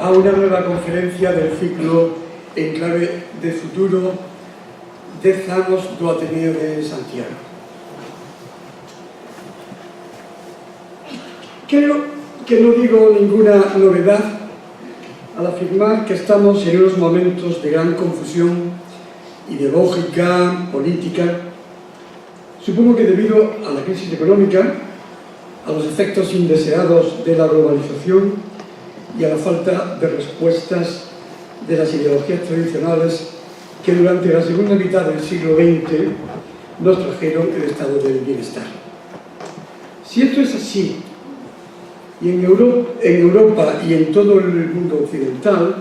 a una nueva conferencia del ciclo En clave de futuro 10 anos do Ateneo de Santiago. Creo que no digo ninguna novedad al afirmar que estamos en unos momentos de gran confusión ideológica, política. Supongo que debido a la crisis económica, a los efectos indeseados de la globalización y a la falta de respuestas de las ideologías tradicionales que durante la segunda mitad del siglo XX nos trajeron el estado del bienestar. Si esto es así, y en Europa y en todo el mundo occidental,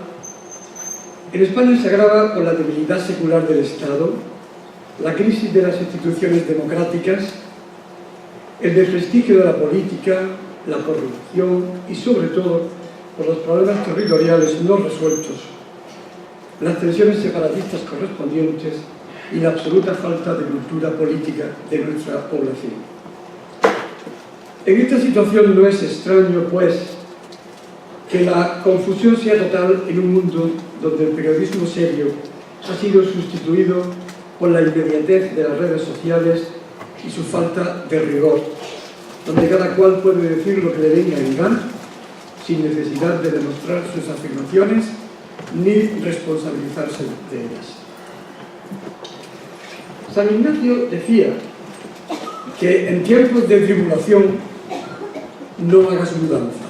en España se agrava con la debilidad secular del Estado, la crisis de las instituciones democráticas, el desprestigio de la política, la corrupción y, sobre todo, por los problemas territoriales no resueltos, las tensiones separatistas correspondientes y la absoluta falta de cultura política de nuestra población. En esta situación no es extraño, pues, que la confusión sea total en un mundo donde el periodismo serio ha sido sustituido por la inmediatez de las redes sociales y su falta de rigor, donde cada cual puede decir lo que le venga en gana, sin necesidad de demostrar sus afirmaciones ni responsabilizarse de ellas. San Ignacio decía que en tiempos de tribulación no hagas mudanza.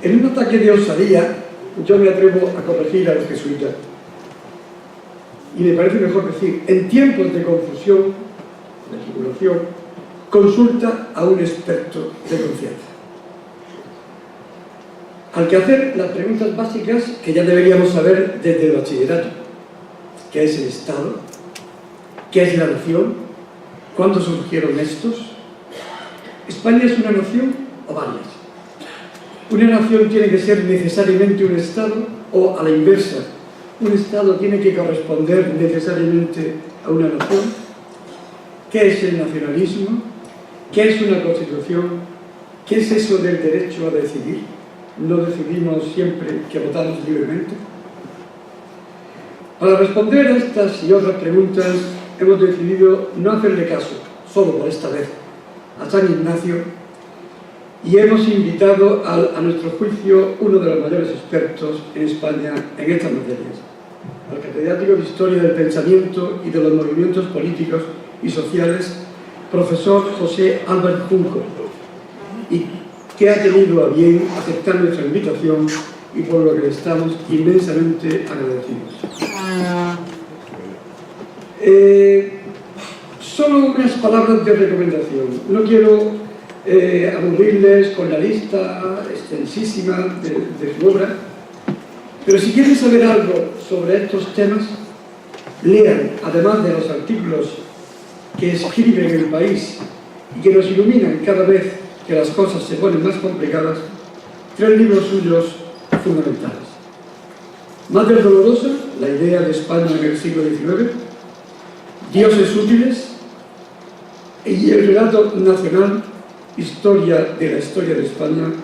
En un ataque de osadía, yo me atrevo a corregir a los jesuitas. Y me parece mejor decir, en tiempos de confusión, de tribulación, consulta a un experto de confianza. Al que hacer las preguntas básicas que ya deberíamos saber desde el bachillerato. ¿Qué es el Estado? ¿Qué es la nación? ¿Cuándo surgieron estos? ¿España es una nación o varias? ¿Una nación tiene que ser necesariamente un Estado o, a la inversa, un Estado tiene que corresponder necesariamente a una nación? ¿Qué es el nacionalismo? ¿Qué es una constitución? ¿Qué es eso del derecho a decidir? ¿No decidimos siempre que votamos libremente? Para responder a estas y otras preguntas hemos decidido no hacerle caso, solo por esta vez, a San Ignacio, y hemos invitado a nuestro juicio uno de los mayores expertos en España en estas materias, al catedrático de Historia del Pensamiento y de los Movimientos Políticos y Sociales, profesor José Álvarez Junco, y que ha tenido a bien aceptar nuestra invitación y por lo que le estamos inmensamente agradecidos. Solo unas palabras de recomendación. No quiero aburrirles con la lista extensísima de su obra, pero si quieren saber algo sobre estos temas, lean, además de los artículos que escribe en El País y que nos iluminan cada vez que las cosas se ponen más complicadas, 3 libros suyos fundamentales. Madre Dolorosa, la idea de España en el siglo XIX, Dioses útiles y el relato nacional, historia de la historia de España,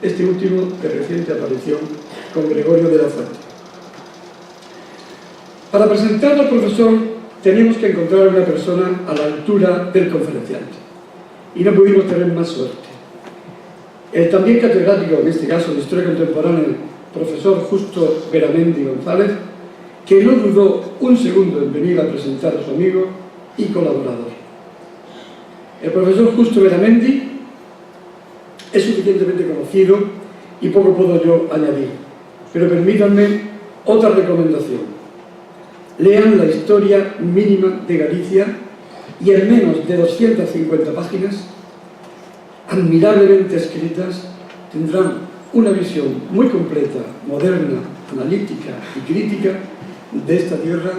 este último de reciente aparición con Gregorio de la Fuente. Para presentar al profesor teníamos que encontrar una persona a la altura del conferenciante y no pudimos tener más suerte. El también catedrático, en este caso de Historia Contemporánea, profesor Justo Beramendi González, que no dudó un segundo en venir a presentar a su amigo y colaborador. El profesor Justo Beramendi es suficientemente conocido y poco puedo yo añadir, pero permítanme otra recomendación. Lean la historia mínima de Galicia y en menos de 250 páginas, admirablemente escritas, tendrán una visión muy completa, moderna, analítica y crítica de esta tierra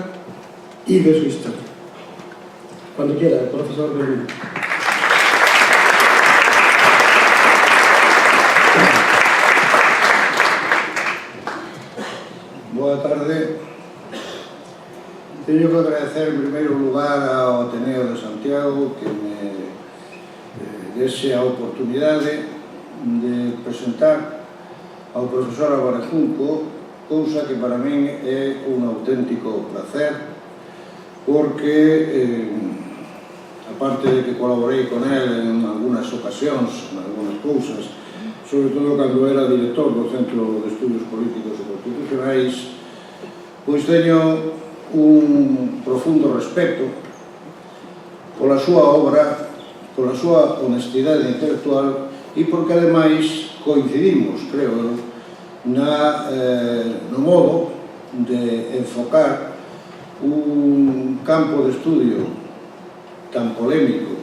y de su historia. Cuando quiera, el profesor Beramendi. Boa tarde. Teño que agradecer en primeiro lugar ao Ateneo de Santiago que me dese a oportunidade de presentar ao profesor Álvarez Junco, cousa que para min é un auténtico placer, porque, aparte de que colaborei con él en algunhas ocasións, en algunhas cousas, sobre todo cando era director do Centro de Estudios Políticos e Constitucionais, pois teño un profundo respeto pola súa obra, pola súa honestidade intelectual e porque ademais coincidimos, creo eu, no modo de enfocar un campo de estudio tan polémico,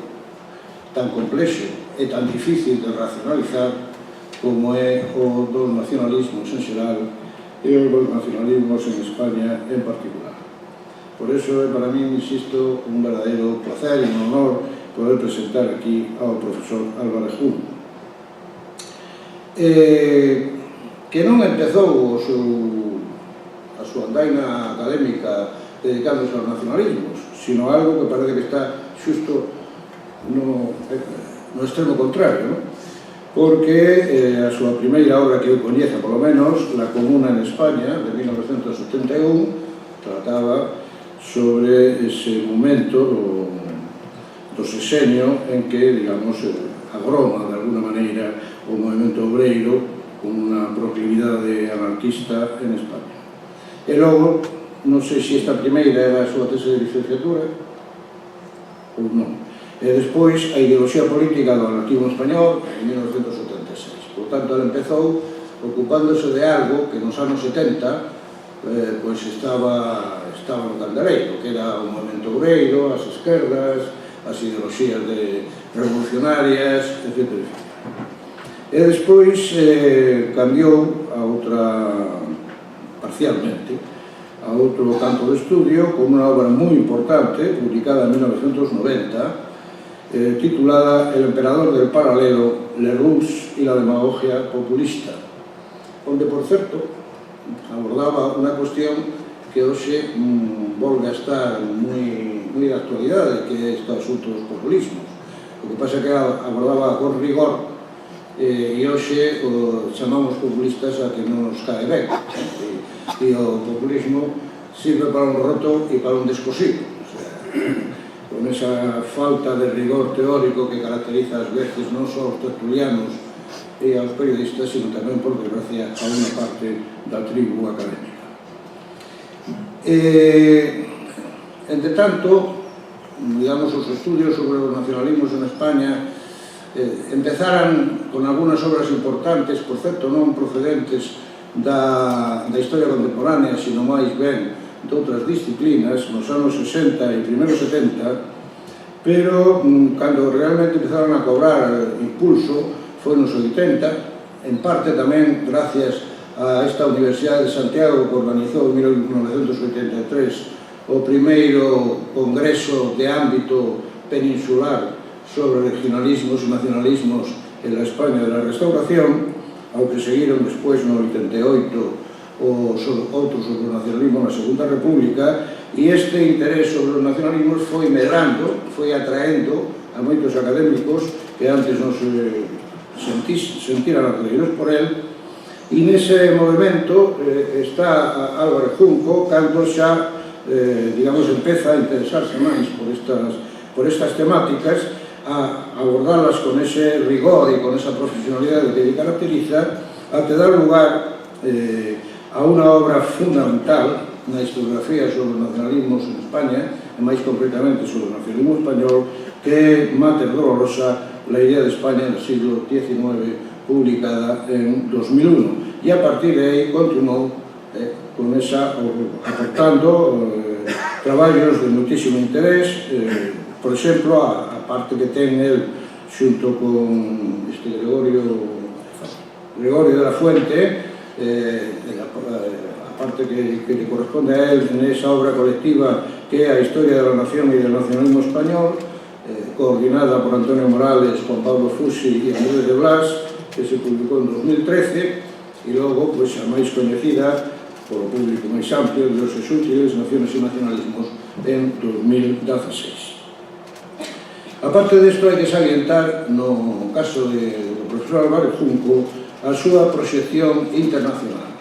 tan complexo e tan difícil de racionalizar como é o dos nacionalismos en xeral e o dos nacionalismos en España en particular. Por eso é para mí, insisto, un verdadeiro placer e un honor poder presentar aquí ao profesor Álvarez Junco, que non empezou a súa andaina académica dedicándose aos nacionalismos, sino algo que parece que está xusto no extremo contrario, non? Porque a súa primeira obra que eu coñeza, polo menos, La Comuna en España, de 1971, trataba sobre ese momento do sexenio en que, digamos, agroma de alguna maneira o movimento obreiro con unha proclividade anarquista en España. E logo, non sei se esta primeira era a súa tese de licenciatura ou non. E despois, a ideoloxía política do anarquismo español en 1976. Por tanto, ela empezou ocupándose de algo que nos anos 70 pois estaba no candereiro, que era o movimento obreiro, as esquerdas, as ideoloxías revolucionarias, etc. E despois cambiou a outra, parcialmente, a outro campo de estudio con unha obra moi importante, publicada en 1990, titulada El emperador del paralelo, Le Rus y la demagogia populista, onde, por certo, abordaba unha cuestión que hoxe volve a estar moi de actualidade, que é este asunto dos populismos. O que pasa é que abordaba con rigor e hoxe chamamos populistas a que non nos cae ben, e o populismo sirve para un roto e para un descosido, con esa falta de rigor teórico que caracteriza ás veces non só aos tertulianos e aos periodistas, sino tamén, por desgracia, a unha parte da tribu académica. Entre tanto, digamos, os estudios sobre os nacionalismos en España empezaran con algunhas obras importantes, por certo, non procedentes da historia contemporánea, sino máis ben de outras disciplinas, nos anos 60 e primeros 70, pero cando realmente empezaron a cobrar impulso foi nos 80, en parte tamén gracias a esta Universidade de Santiago que organizou en 1983 o primeiro congreso de ámbito peninsular sobre regionalismos e nacionalismos en la España de la Restauración, ao que seguiron despois no 88 outros sobre o nacionalismo na Segunda República, e este interés sobre os nacionalismos foi medrando, foi atraendo a moitos académicos que antes non se sentiran atraídos por él, e nese movimento está Álvarez Junco cando xa, digamos, empeza a interesarse máis por estas temáticas, a abordarlas con ese rigor e con esa profesionalidade que le caracteriza, até dar lugar a unha obra fundamental na historiografía sobre os nacionalismos en España, e máis concretamente sobre o nacionalismo español, que é Mater Dolorosa, la idea de España en el siglo XIX, publicada en 2001. E a partir de aí continuou con esa, aportando traballos de muitísimo interés, por exemplo, a parte que ten el xunto con Gregorio de la Fuente, a parte que corresponde a él en esa obra colectiva que é a Historia de la Nación e del Nacionalismo Español, coordinada por Antonio Morales, Juan Pablo Fusi e Andrés de Blas, que se publicou en 2013, e logo, pois, a máis coñecida polo público máis amplio, de Dioses Útiles, Naciones e Nacionalismos, en 2016. Aparte desto, hai que salientar, no caso do profesor Álvarez Junco, a súa proxección internacional,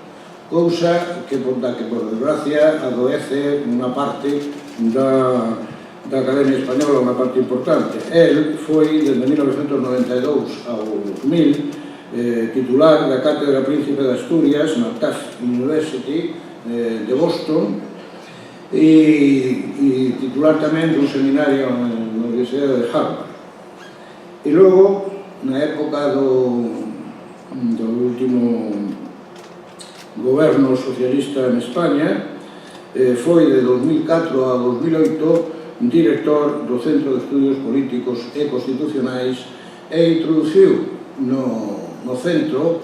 cousa que, por desgracia, adoece unha parte da Academia Española, unha parte importante. El foi, desde 1992 ao 2000, titular da Cátedra Príncipe de Asturias na Tufts University de Boston e titular tamén dun seminario na Universidade de Harvard. E logo, na época do último goberno socialista en España, foi de 2004 a 2008 director do Centro de Estudios Políticos e Constitucionais e introduciu no centro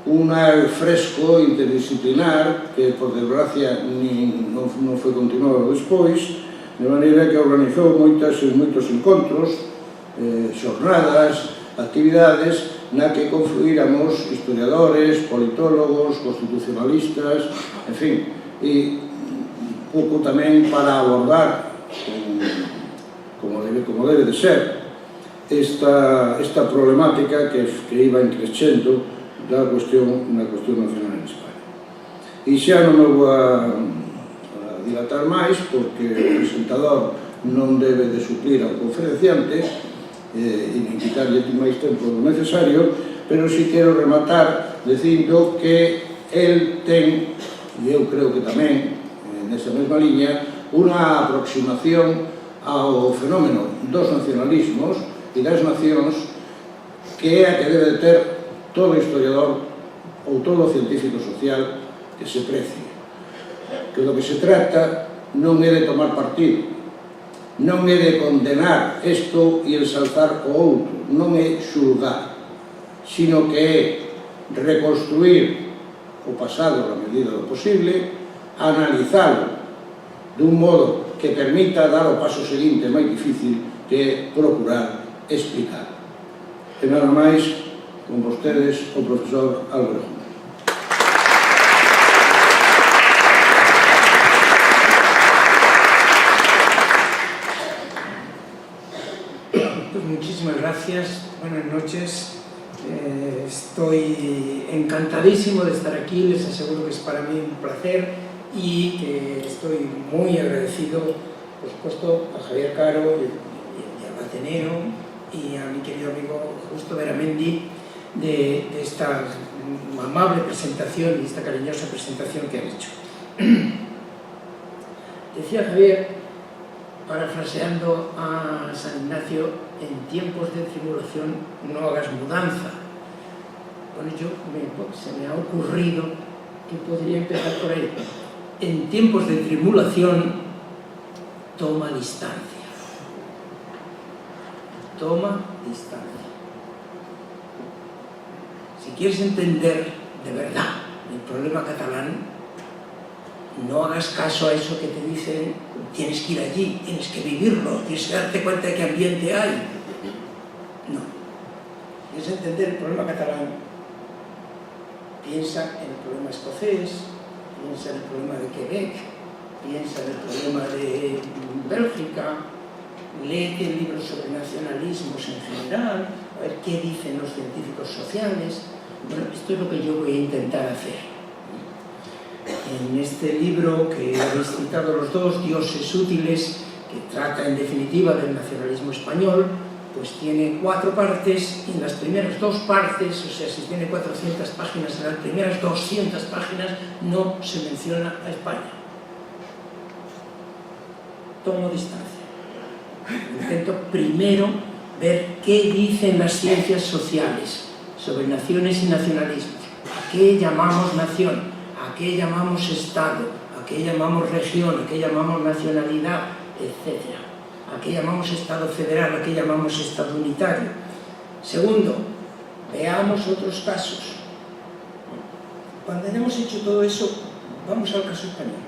un fresco interdisciplinar que, por desgracia, non foi continuado despois, de maneira que organizou moitos encontros, xornadas, actividades na que confluíramos historiadores, politólogos, constitucionalistas, en fin, e pouco tamén para abordar, como debe de ser, esta problemática que iba crecendo na cuestión nacional en España. E xa non me vou a dilatar máis, porque o presentador non debe de suplir ao conferenciante e nin quitarlle máis tempo do necesario, pero si quero rematar dicindo que el ten, e eu creo que tamén, nesa mesma liña, unha aproximación ao fenómeno dos nacionalismos e das nacións que é a que debe de ter todo historiador ou todo científico social que se precie. Que do que se trata non é de tomar partido, non é de condenar isto e ensalzar o outro, non é xulgar, sino que é reconstruir o pasado na medida do posible, analizalo dun modo que permita dar o paso seguinte máis difícil, que é procurar explicar. E nada máis, con vostedes, o profesor Álvaro Jumel. Muchísimas gracias, buenas noches. Estoy encantadísimo de estar aquí, les aseguro que es para mí un placer y que estoy muy agradecido, por supuesto, a Javier Caro y al Ateneo y a mi querido amigo Justo Beramendi de esta amable presentación y esta cariñosa presentación que han hecho. Decía Javier, parafraseando a San Ignacio, en tiempos de tribulación no hagas mudanza. Bueno, se me ha ocurrido que podría empezar por ahí. En tiempos de tribulación, toma distancia. Toma distancia. Si quieres entender de verdad el problema catalán, no hagas caso a eso que te dicen, tienes que ir allí, tienes que vivirlo, tienes que darte cuenta de qué ambiente hay. No. ¿Quieres entender el problema catalán? Piensa en el problema escocés, piensa en el problema de Quebec, piensa en el problema de Bélgica, léete libros sobre nacionalismos en general, a ver qué dicen los científicos sociales. Bueno, esto es lo que yo voy a intentar hacer. En este libro que habéis citado los dos, Dioses útiles, que trata en definitiva del nacionalismo español, pues tiene 4 partes y en las primeras 2 partes, o sea, si tiene 400 páginas, en las primeras 200 páginas no se menciona a España. Tomo distancia. Intento primero ver qué dicen las ciencias sociales sobre naciones y nacionalismos. ¿A qué llamamos nación? ¿A qué llamamos Estado? ¿A qué llamamos región? ¿A qué llamamos nacionalidad? Etcétera. ¿A qué llamamos Estado federal? ¿A qué llamamos Estado unitario? Segundo, veamos otros casos. Cuando hayamos hecho todo eso, vamos al caso español.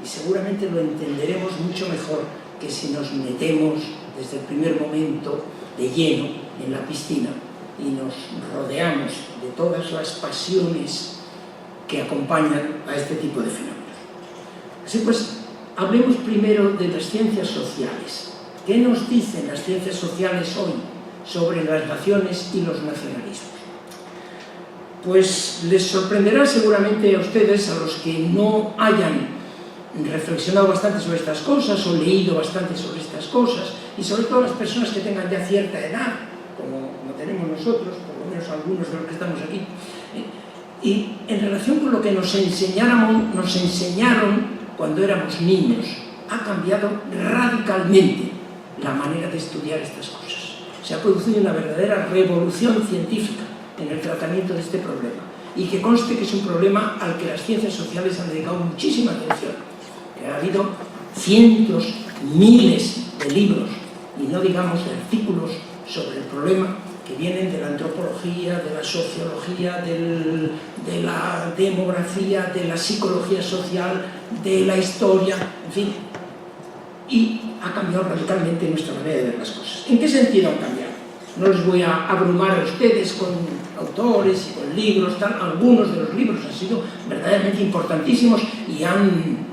Y seguramente lo entenderemos mucho mejor que si nos metemos desde el primer momento de lleno en la piscina y nos rodeamos de todas las pasiones que acompañan a este tipo de fenómenos. Así pues, hablemos primero de las ciencias sociales. ¿Qué nos dicen las ciencias sociales hoy sobre las naciones y los nacionalismos? pues les sorprenderá seguramente a ustedes, a los que no hayan reflexionado bastante sobre estas cosas o leído bastante sobre estas cosas, y sobre todo las personas que tengan ya cierta edad, como tenemos nosotros, por lo menos algunos de los que estamos aquí, y en relación con lo que nos enseñaron cuando éramos niños, ha cambiado radicalmente la manera de estudiar estas cosas. Se ha producido una verdadera revolución científica en el tratamiento de este problema, y que conste que es un problema al que las ciencias sociales han dedicado muchísima atención, que ha habido cientos, miles de libros, y no digamos de artículos sobre el problema, que vienen de la antropología, de la sociología, de la demografía, de la psicología social, de la historia, en fin, y ha cambiado radicalmente nuestra manera de ver las cosas. ¿En qué sentido han cambiado? No les voy a abrumar a ustedes con autores y con libros, tal. Algunos de los libros han sido verdaderamente importantísimos y han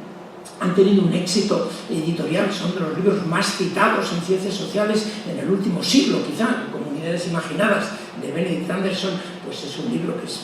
tenido un éxito editorial, son de los libros más citados en ciencias sociales en el último siglo, quizá. Comunidades Imaginadas, de Benedict Anderson, pues es un libro que es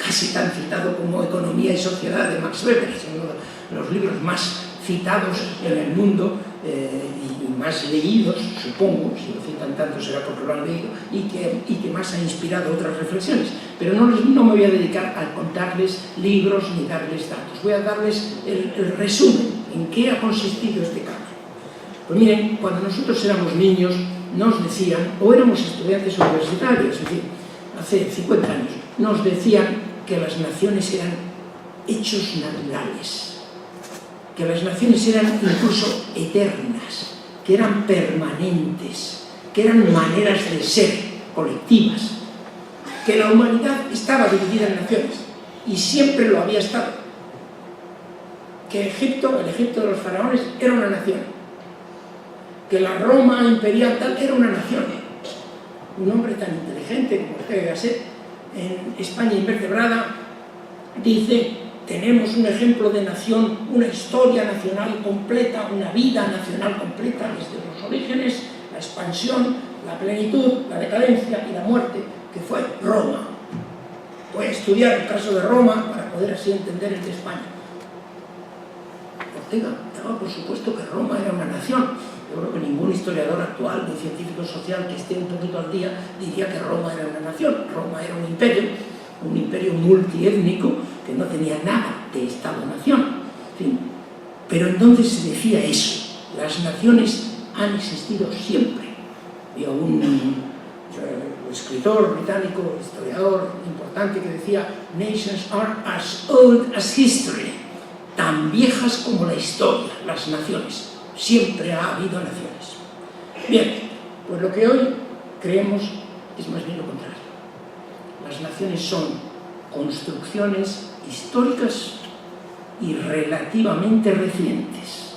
casi tan citado como Economía y Sociedad, de Max Weber. Es uno de los libros más citados en el mundo y más leídos, supongo, si lo citan tanto será porque lo han leído, y que más ha inspirado otras reflexiones. Pero no me voy a dedicar a contarles libros ni darles datos. Voy a darles el resumen, en qué ha consistido este cambio. Pues miren, cuando nosotros éramos niños nos decían, o éramos estudiantes universitarios, es decir, hace 50 años, nos decían que las naciones eran hechos naturales, que las naciones eran incluso eternas, que eran permanentes, que eran maneras de ser colectivas, que la humanidad estaba dividida en naciones y siempre lo había estado, que el Egipto de los faraones era una nación, que la Roma imperial tal era una nación. Un hombre tan inteligente como Ortega y Gasset, en España Invertebrada, dice: tenemos un ejemplo de nación, una historia nacional completa, una vida nacional completa, desde los orígenes, la expansión, la plenitud, la decadencia y la muerte, que fue Roma. Voy a estudiar el caso de Roma para poder así entender el de España. Ortega daba por supuesto que Roma era una nación. Yo creo que ningún historiador actual, ni científico social que esté un poquito al día, diría que Roma era una nación. Roma era un imperio multiétnico que no tenía nada de Estado-nación. En fin, pero entonces se decía eso: las naciones han existido siempre. Había un escritor británico, historiador importante, que decía: nations are as old as history, tan viejas como la historia, las naciones. Siempre ha habido naciones. Bien, pues lo que hoy creemos es más bien lo contrario. Las naciones son construcciones históricas y relativamente recientes.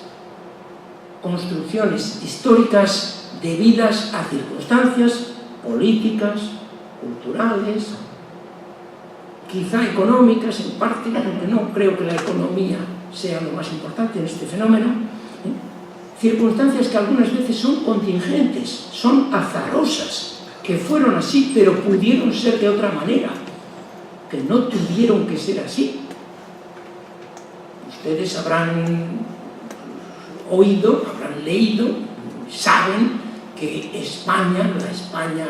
Construcciones históricas debidas a circunstancias políticas, culturales, quizá económicas en parte, porque no creo que la economía sea lo más importante en este fenómeno. Circunstancias que algunas veces son contingentes, son azarosas, que fueron así, pero pudieron ser de otra manera, que no tuvieron que ser así. Ustedes habrán oído, habrán leído, saben que España, la España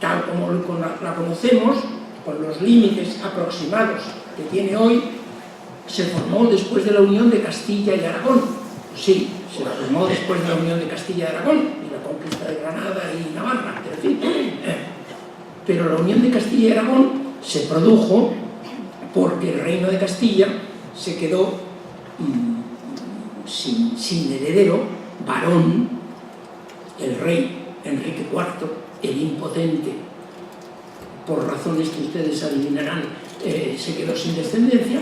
tal como la conocemos, con los límites aproximados que tiene hoy, se formó después de la unión de Castilla y Aragón. Sí, se formó después de la unión de Castilla y Aragón y la conquista de Granada y Navarra, pero la unión de Castilla y Aragón se produjo porque el reino de Castilla se quedó sin heredero varón. El rey Enrique IV, el impotente, por razones que ustedes adivinarán, se quedó sin descendencia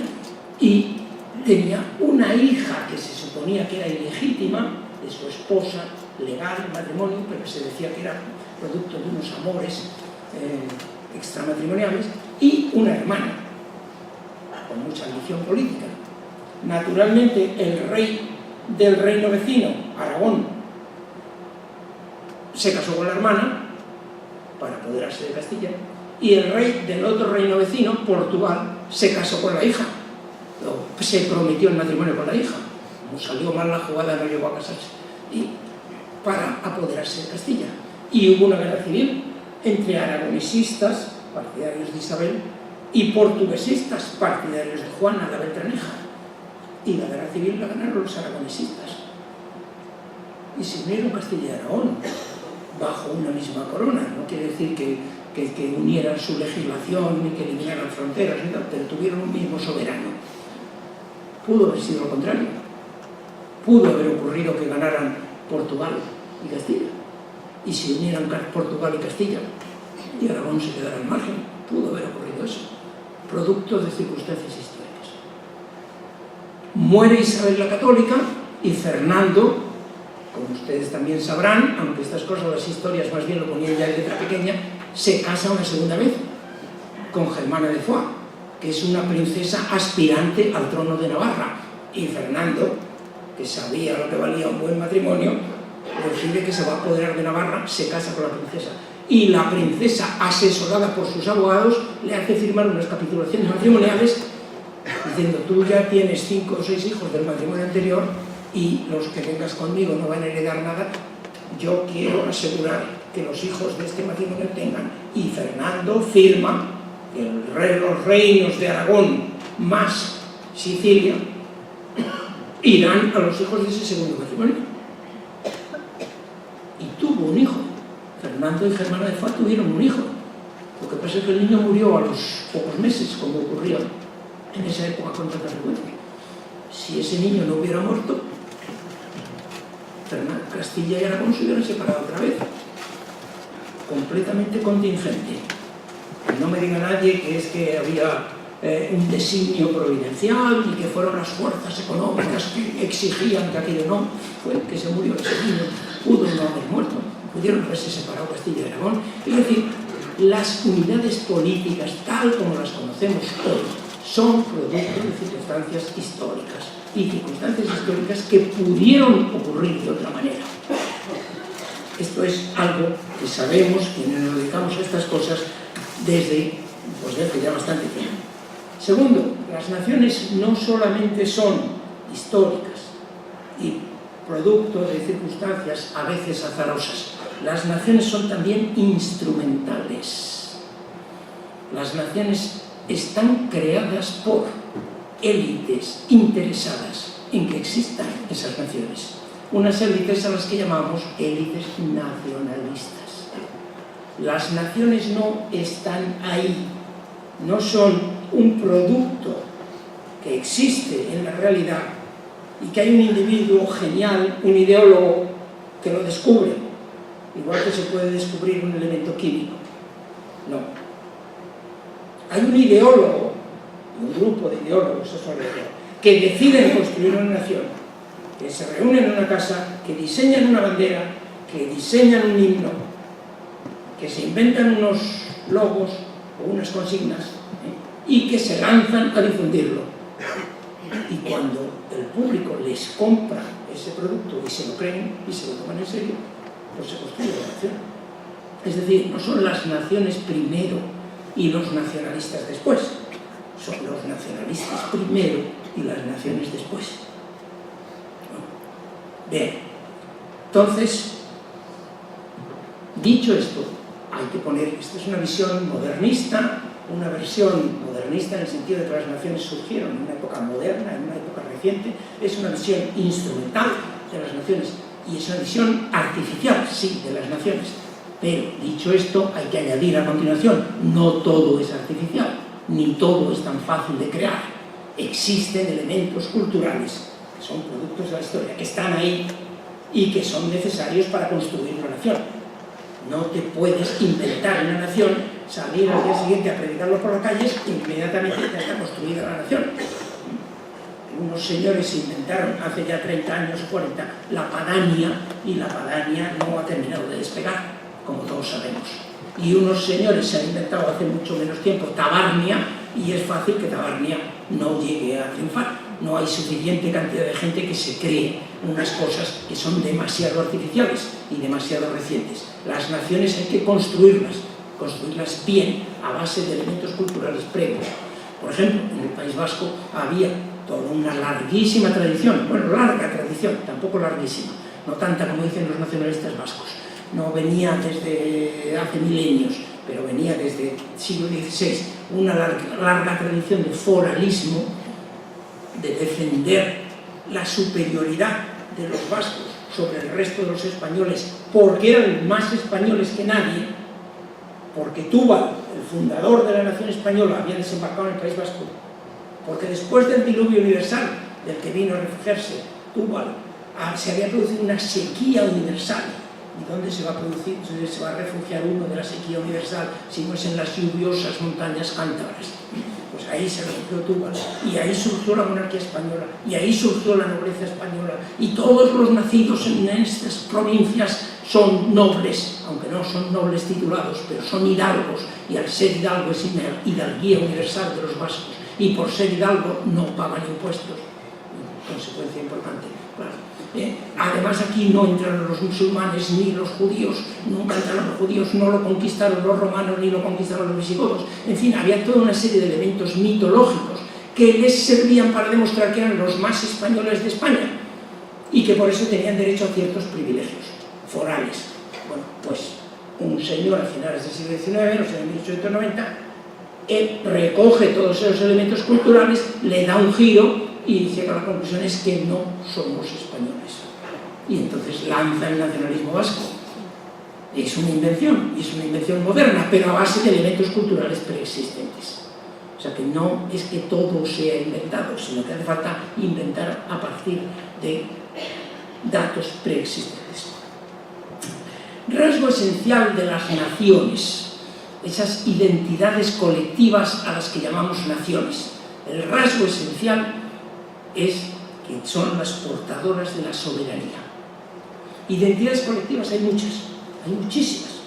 y tenía una hija que se suponía que era ilegítima de su esposa legal, matrimonio, pero se decía que era producto de unos amores extramatrimoniales, y una hermana con mucha ambición política. Naturalmente, el rey del reino vecino, Aragón, se casó con la hermana para apoderarse de Castilla, y el rey del otro reino vecino, Portugal, se casó con la hija, o se prometió el matrimonio con la hija. No salió mal la jugada, no llegó a casarse, y para apoderarse de Castilla. Y hubo una guerra civil entre aragonesistas, partidarios de Isabel, y portuguesistas, partidarios de Juana la Beltraneja. Y la guerra civil la ganaron los aragonesistas. Y se unieron Castilla y Aragón bajo una misma corona. No quiere decir que unieran su legislación ni que eliminaran fronteras, pero tuvieron un mismo soberano. Pudo haber sido lo contrario. Pudo haber ocurrido que ganaran Portugal y Castilla, y se unieran Portugal y Castilla, y Aragón se quedara al margen. Pudo haber ocurrido eso, producto de circunstancias históricas. Muere Isabel la Católica y Fernando, como ustedes también sabrán, aunque estas cosas, las historias más bien lo ponían ya en letra pequeña, se casa una segunda vez con Germana de Foix, que es una princesa aspirante al trono de Navarra, y Fernando, que sabía lo que valía un buen matrimonio, decide que se va a apoderar de Navarra, se casa con la princesa. Y la princesa, asesorada por sus abogados, le hace firmar unas capitulaciones matrimoniales diciendo: tú ya tienes 5 o 6 hijos del matrimonio anterior y los que vengas conmigo no van a heredar nada. Yo quiero asegurar que los hijos de este matrimonio tengan. Y Fernando firma que los reinos de Aragón más Sicilia irán a los hijos de ese segundo matrimonio. Y tuvo un hijo. Fernando y Germana de Foix tuvieron un hijo. Lo que pasa es que el niño murió a los pocos meses, como ocurrió en esa época con tanta frecuencia. Si ese niño no hubiera muerto, Castilla y Aragón se hubieran separado otra vez. Completamente contingente. No me diga nadie que es que había un designio providencial y que fueron las fuerzas económicas que exigían que aquello no. Fue que se murió ese niño. Pudo no haber muerto. Pudieron haberse separado Castilla y Aragón. Es decir, las unidades políticas, tal como las conocemos hoy, son producto de circunstancias históricas, y circunstancias históricas que pudieron ocurrir de otra manera. Esto es algo que sabemos quienes nos dedicamos a estas cosas desde ya bastante tiempo. Segundo, las naciones no solamente son históricas y producto de circunstancias a veces azarosas, las naciones son también instrumentales. Las naciones están creadas por élites interesadas en que existan esas naciones. Unas élites a las que llamamos élites nacionalistas. Las naciones no están ahí, no son un producto que existe en la realidad y que hay un individuo genial, un ideólogo que lo descubre, igual que se puede descubrir un elemento químico. No. Hay un ideólogo, un grupo de ideólogos, que deciden construir una nación, que se reúnen en una casa, que diseñan una bandera, que diseñan un himno, que se inventan unos logos o unas consignas, y que se lanzan a difundirlo. Y cuando el público les compra ese producto y se lo creen y se lo toman en serio, pues se construye la nación. Es decir, no son las naciones primero y los nacionalistas después, son los nacionalistas primero y las naciones después. Bien, entonces, dicho esto, hay que poner, esta es una visión modernista, una versión modernista en el sentido de que las naciones surgieron en una época moderna, en una época reciente, es una visión instrumental de las naciones y es una visión artificial, sí, de las naciones. Pero, dicho esto, hay que añadir a continuación, no todo es artificial, ni todo es tan fácil de crear. Existen elementos culturales que son productos de la historia, que están ahí y que son necesarios para construir una nación. No te puedes inventar una nación, salir al día siguiente a predicarlo por las calles e inmediatamente ya está construida la nación. Unos señores inventaron hace ya 30 años o 40 la Padania y la Padania no ha terminado de despegar, como todos sabemos. Y unos señores se han inventado hace mucho menos tiempo Tabarnia y es fácil que Tabarnia no llegue a triunfar. No hay suficiente cantidad de gente que se cree unas cosas que son demasiado artificiales y demasiado recientes. Las naciones hay que construirlas construirlas bien, a base de elementos culturales previos. Por ejemplo, en el País Vasco había toda una larguísima tradición, bueno, larga tradición, tampoco larguísima, no tanta como dicen los nacionalistas vascos, no venía desde hace milenios, pero venía desde el siglo XVI, una larga tradición de foralismo, de defender la superioridad de los vascos sobre el resto de los españoles, porque eran más españoles que nadie, porque Túbal, el fundador de la nación española, había desembarcado en el País Vasco, porque después del diluvio universal, del que vino a refugiarse Túbal, se había producido una sequía universal. ¿Y dónde se va a producir? Se va a refugiar uno de la sequía universal si no es en las lluviosas montañas cántabras. Pues ahí se refugió Túbal, y ahí surgió la monarquía española, y ahí surgió la nobleza española, y todos los nacidos en estas provincias son nobles, aunque no son nobles titulados, pero son hidalgos, y al ser hidalgo es hidalguía universal de los vascos, y por ser hidalgo no pagan impuestos, consecuencia importante, claro. Además aquí no entraron los musulmanes ni los judíos, nunca entraron los judíos, no lo conquistaron los romanos ni lo conquistaron los visigodos. En fin, había toda una serie de elementos mitológicos que les servían para demostrar que eran los más españoles de España y que por eso tenían derecho a ciertos privilegios forales. Bueno, pues un señor a finales del siglo XIX, no sé, en 1890, recoge todos esos elementos culturales, le da un giro y llega a la conclusión es que no somos españoles. Y entonces lanza el nacionalismo vasco. Es una invención moderna, pero a base de elementos culturales preexistentes. O sea que no es que todo sea inventado, sino que hace falta inventar a partir de datos preexistentes. Rasgo esencial de las naciones, esas identidades colectivas a las que llamamos naciones. El rasgo esencial es que son las portadoras de la soberanía. Identidades colectivas hay muchas, hay muchísimas.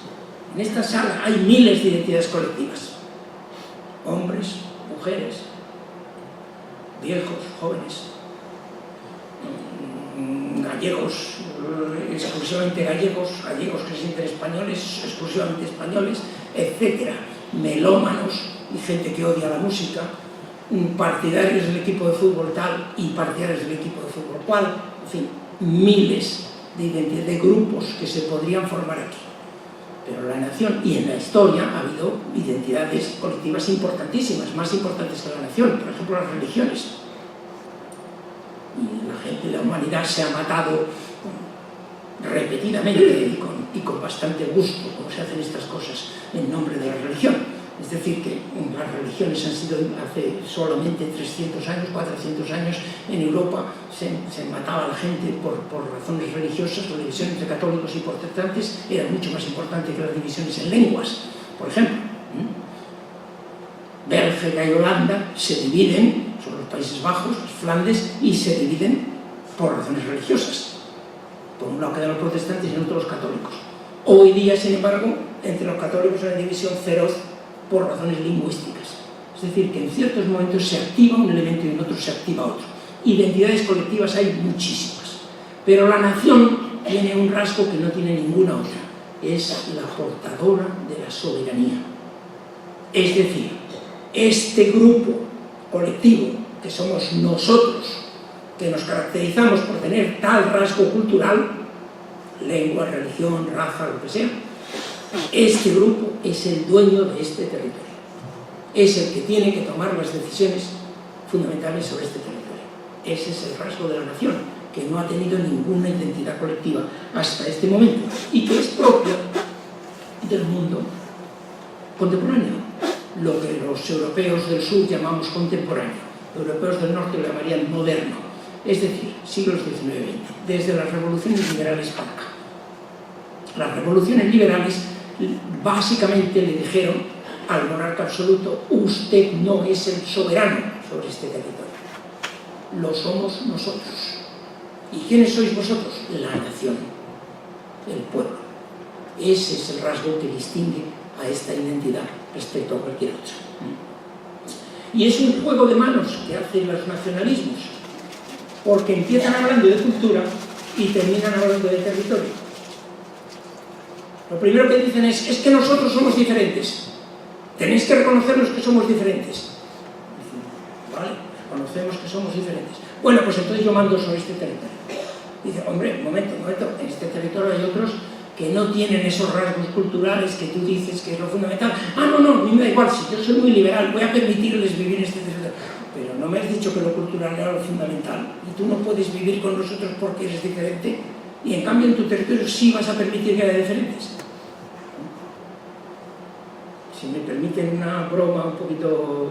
En esta sala hay miles de identidades colectivas. Hombres, mujeres, viejos, jóvenes, gallegos, exclusivamente gallegos, gallegos que se sienten españoles, exclusivamente españoles, etc. Melómanos y gente que odia la música, partidarios del equipo de fútbol tal y partidarios del equipo de fútbol cual, en fin, miles de identidades, de grupos que se podrían formar aquí. Pero la nación, y en la historia ha habido identidades colectivas importantísimas, más importantes que la nación, por ejemplo las religiones. Y la gente, la humanidad se ha matado repetidamente y con bastante gusto, como se hacen estas cosas, en nombre de la religión. Es decir, que las religiones han sido hace solamente 300 años, 400 años, en Europa se mataba a la gente por razones religiosas. La división entre católicos y protestantes era mucho más importante que las divisiones en lenguas, por ejemplo. Bélgica y Holanda se dividen, son los Países Bajos, los Flandes, y se dividen por razones religiosas. Por un lado quedan los protestantes y en otro los católicos. Hoy día, sin embargo, entre los católicos hay una división feroz por razones lingüísticas. Es decir, que en ciertos momentos se activa un elemento y en otros se activa otro. Identidades colectivas hay muchísimas, pero la nación tiene un rasgo que no tiene ninguna otra, es la portadora de la soberanía. Es decir, este grupo colectivo que somos nosotros, que nos caracterizamos por tener tal rasgo cultural, lengua, religión, raza, lo que sea, este grupo es el dueño de este territorio. Es el que tiene que tomar las decisiones fundamentales sobre este territorio. Ese es el rasgo de la nación, que no ha tenido ninguna identidad colectiva hasta este momento y que es propio del mundo contemporáneo, lo que los europeos del sur llamamos contemporáneo, los europeos del norte lo llamarían moderno, es decir, siglos XIX y XX, desde las revoluciones liberales para acá. Las revoluciones liberales básicamente le dijeron al monarca absoluto: usted no es el soberano sobre este territorio, lo somos nosotros. ¿Y quiénes sois vosotros? La nación, el pueblo. Ese es el rasgo que distingue a esta identidad respecto a cualquier otra. Y es un juego de manos que hacen los nacionalismos, porque empiezan hablando de cultura y terminan hablando de territorio. Lo primero que dicen es que nosotros somos diferentes. Tenéis que reconocernos que somos diferentes. Vale, reconocemos que somos diferentes. Bueno, pues entonces yo mando sobre este territorio. Dice, hombre, un momento, en este territorio hay otros que no tienen esos rasgos culturales que tú dices que es lo fundamental. Ah, no, a mí me da igual, si yo soy muy liberal, voy a permitirles vivir en este territorio. Pero no me has dicho que lo cultural era lo fundamental. Y tú no puedes vivir con nosotros porque eres diferente. Y en cambio en tu territorio sí vas a permitir que haya diferentes. Si me permiten una broma un poquito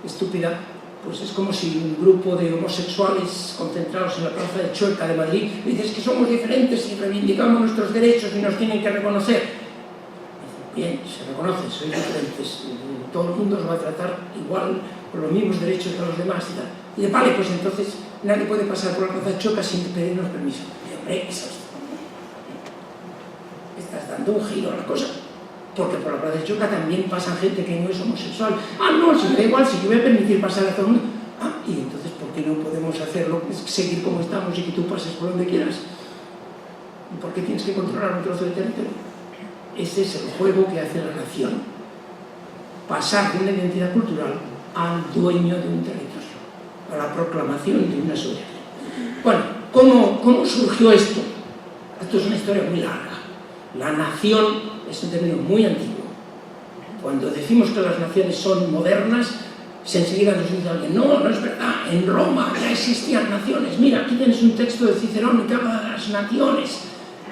estúpida, pues es como si un grupo de homosexuales concentrados en la plaza de Chueca de Madrid dices que somos diferentes y reivindicamos nuestros derechos y nos tienen que reconocer. Bien, se reconocen, sois diferentes, todo el mundo os va a tratar igual, con los mismos derechos que los demás y tal. Y de vale, pues entonces nadie puede pasar por la plaza de Chueca sin pedirnos permiso. Y hombre, estás dando un giro a la cosa. Porque por la plaza de Chueca también pasa gente que no es homosexual. Ah, no, si me da igual, si yo voy a permitir pasar a todo el mundo. Ah, y entonces, ¿por qué no podemos hacerlo? Seguir como estamos y que tú pases por donde quieras. ¿Por qué tienes que controlar un trozo de territorio? Ese es el juego que hace la nación. Pasar de una identidad cultural al dueño de un territorio, a la proclamación de una soberanía. Bueno, ¿cómo surgió esto? Esto es una historia muy larga. La nación es un término muy antiguo. Cuando decimos que las naciones son modernas, enseguida nos dice alguien, no es verdad, en Roma ya existían naciones. Mira, aquí tienes un texto de Cicerón que habla de las naciones.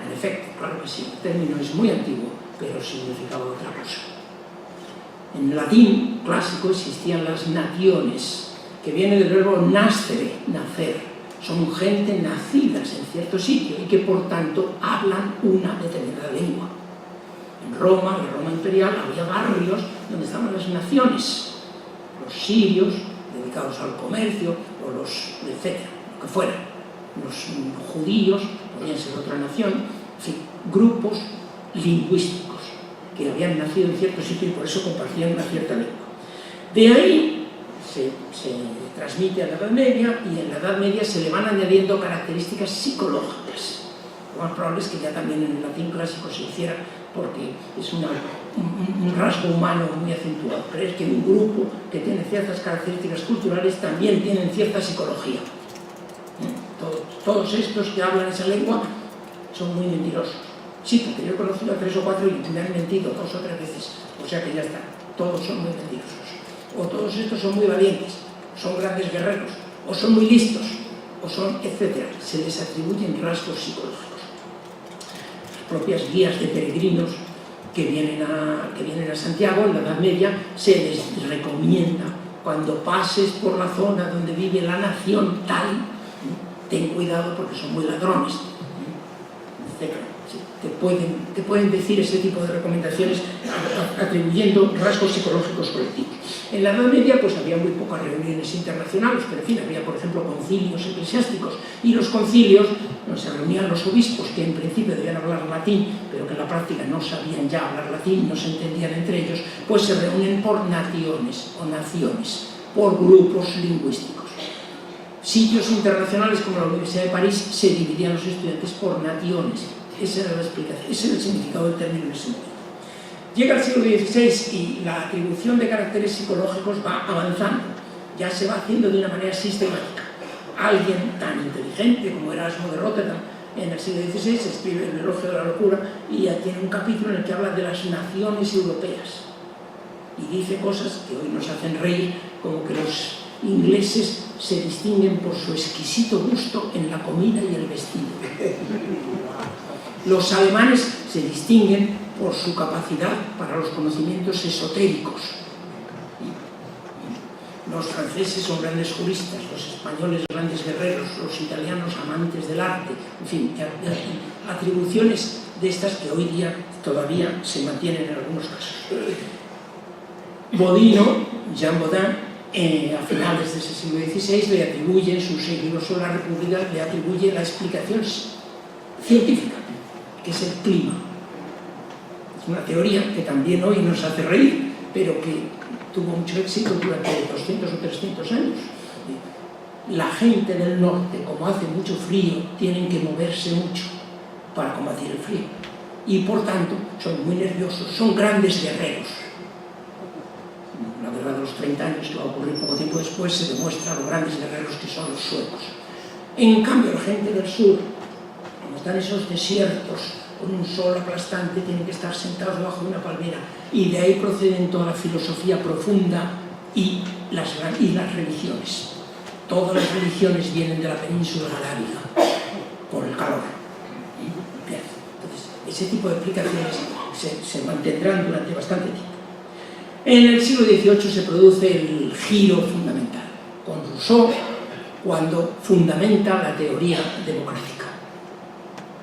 En efecto, claro que sí, el término es muy antiguo, pero significaba otra cosa. En latín clásico existían las naciones, que viene del verbo nascere, nacer. Son gente nacidas en cierto sitio y que por tanto hablan una determinada lengua. En Roma, la Roma imperial, había barrios donde estaban las naciones, los sirios, dedicados al comercio, o los, etcétera, lo que fuera. Los judíos, podían ser otra nación, en fin, grupos lingüísticos que habían nacido en cierto sitio y por eso compartían una cierta lengua. De ahí se transmite a la Edad Media y en la Edad Media se le van añadiendo características psicológicas. Lo más probable es que ya también en el latín clásico se hiciera porque es un rasgo humano muy acentuado. Pero es que un grupo que tiene ciertas características culturales también tienen cierta psicología. Todos estos que hablan esa lengua son muy mentirosos. Sí, porque yo he conocido a 3 o 4 y me han mentido 2 o 3 veces. O sea que ya está, todos son muy mentirosos. O todos estos son muy valientes, son grandes guerreros, o son muy listos, o son, etcétera. Se les atribuyen rasgos psicológicos. Las propias guías de peregrinos que vienen a Santiago en la Edad Media se les recomienda: cuando pases por la zona donde vive la nación tal, ten cuidado porque son muy ladrones, etcétera. Te pueden decir ese tipo de recomendaciones atribuyendo rasgos psicológicos colectivos. En la Edad Media pues había muy pocas reuniones internacionales, pero en fin, había por ejemplo concilios eclesiásticos, y los concilios donde se reunían los obispos que en principio debían hablar latín, pero que en la práctica no sabían ya hablar latín, no se entendían entre ellos, pues se reúnen por naciones o naciones, por grupos lingüísticos. Sitios internacionales como la Universidad de París se dividían los estudiantes por naciones. Esa era la explicación, ese era el significado del término en ese momento. Llega el siglo XVI y la atribución de caracteres psicológicos va avanzando, ya se va haciendo de una manera sistemática. Alguien tan inteligente como Erasmo de Rotterdam en el siglo XVI escribe El elogio de la locura y ya tiene un capítulo en el que habla de las naciones europeas y dice cosas que hoy nos hacen reír, como que los ingleses se distinguen por su exquisito gusto en la comida y el vestido. Los alemanes se distinguen por su capacidad para los conocimientos esotéricos. Los franceses son grandes juristas, los españoles grandes guerreros, los italianos amantes del arte, en fin, atribuciones de estas que hoy día todavía se mantienen en algunos casos. Bodino, Jean Bodin, a finales de ese siglo XVI le atribuye en sus libros sobre la República, le atribuye la explicación científica, que es el clima. Es una teoría que también hoy nos hace reír, pero que tuvo mucho éxito durante 200 o 300 años. La gente del norte, como hace mucho frío, tienen que moverse mucho para combatir el frío. y por tanto son muy nerviosos, son grandes guerreros. La guerra de los 30 años, que va a ocurrir poco tiempo después, se demuestra los grandes guerreros que son los suecos. En cambio, la gente del sur, como están esos desiertos con un sol aplastante, tienen que estar sentados debajo de una palmera, y de ahí proceden toda la filosofía profunda y las religiones. Todas las religiones vienen de la península arábiga, por el calor. Entonces, ese tipo de explicaciones se mantendrán durante bastante tiempo. En el siglo XVIII se produce el giro fundamental, con Rousseau, cuando fundamenta la teoría democrática.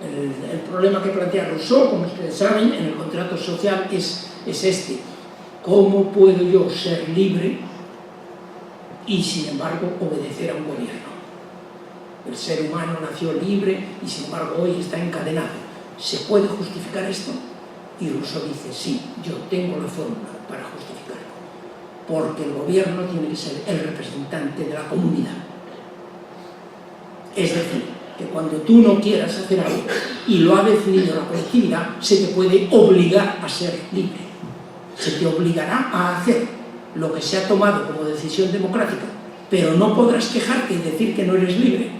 El problema que plantea Rousseau, como ustedes saben, en el contrato social es este: ¿cómo puedo yo ser libre y sin embargo obedecer a un gobierno? El ser humano nació libre y sin embargo hoy está encadenado. ¿Se puede justificar esto? Y Rousseau dice: sí, yo tengo la fórmula para justificarlo, porque el gobierno tiene que ser el representante de la comunidad. Es decir, que cuando tú no quieras hacer algo y lo ha decidido la colectividad, se te puede obligar a ser libre. Se te obligará a hacer lo que se ha tomado como decisión democrática, pero no podrás quejarte y decir que no eres libre,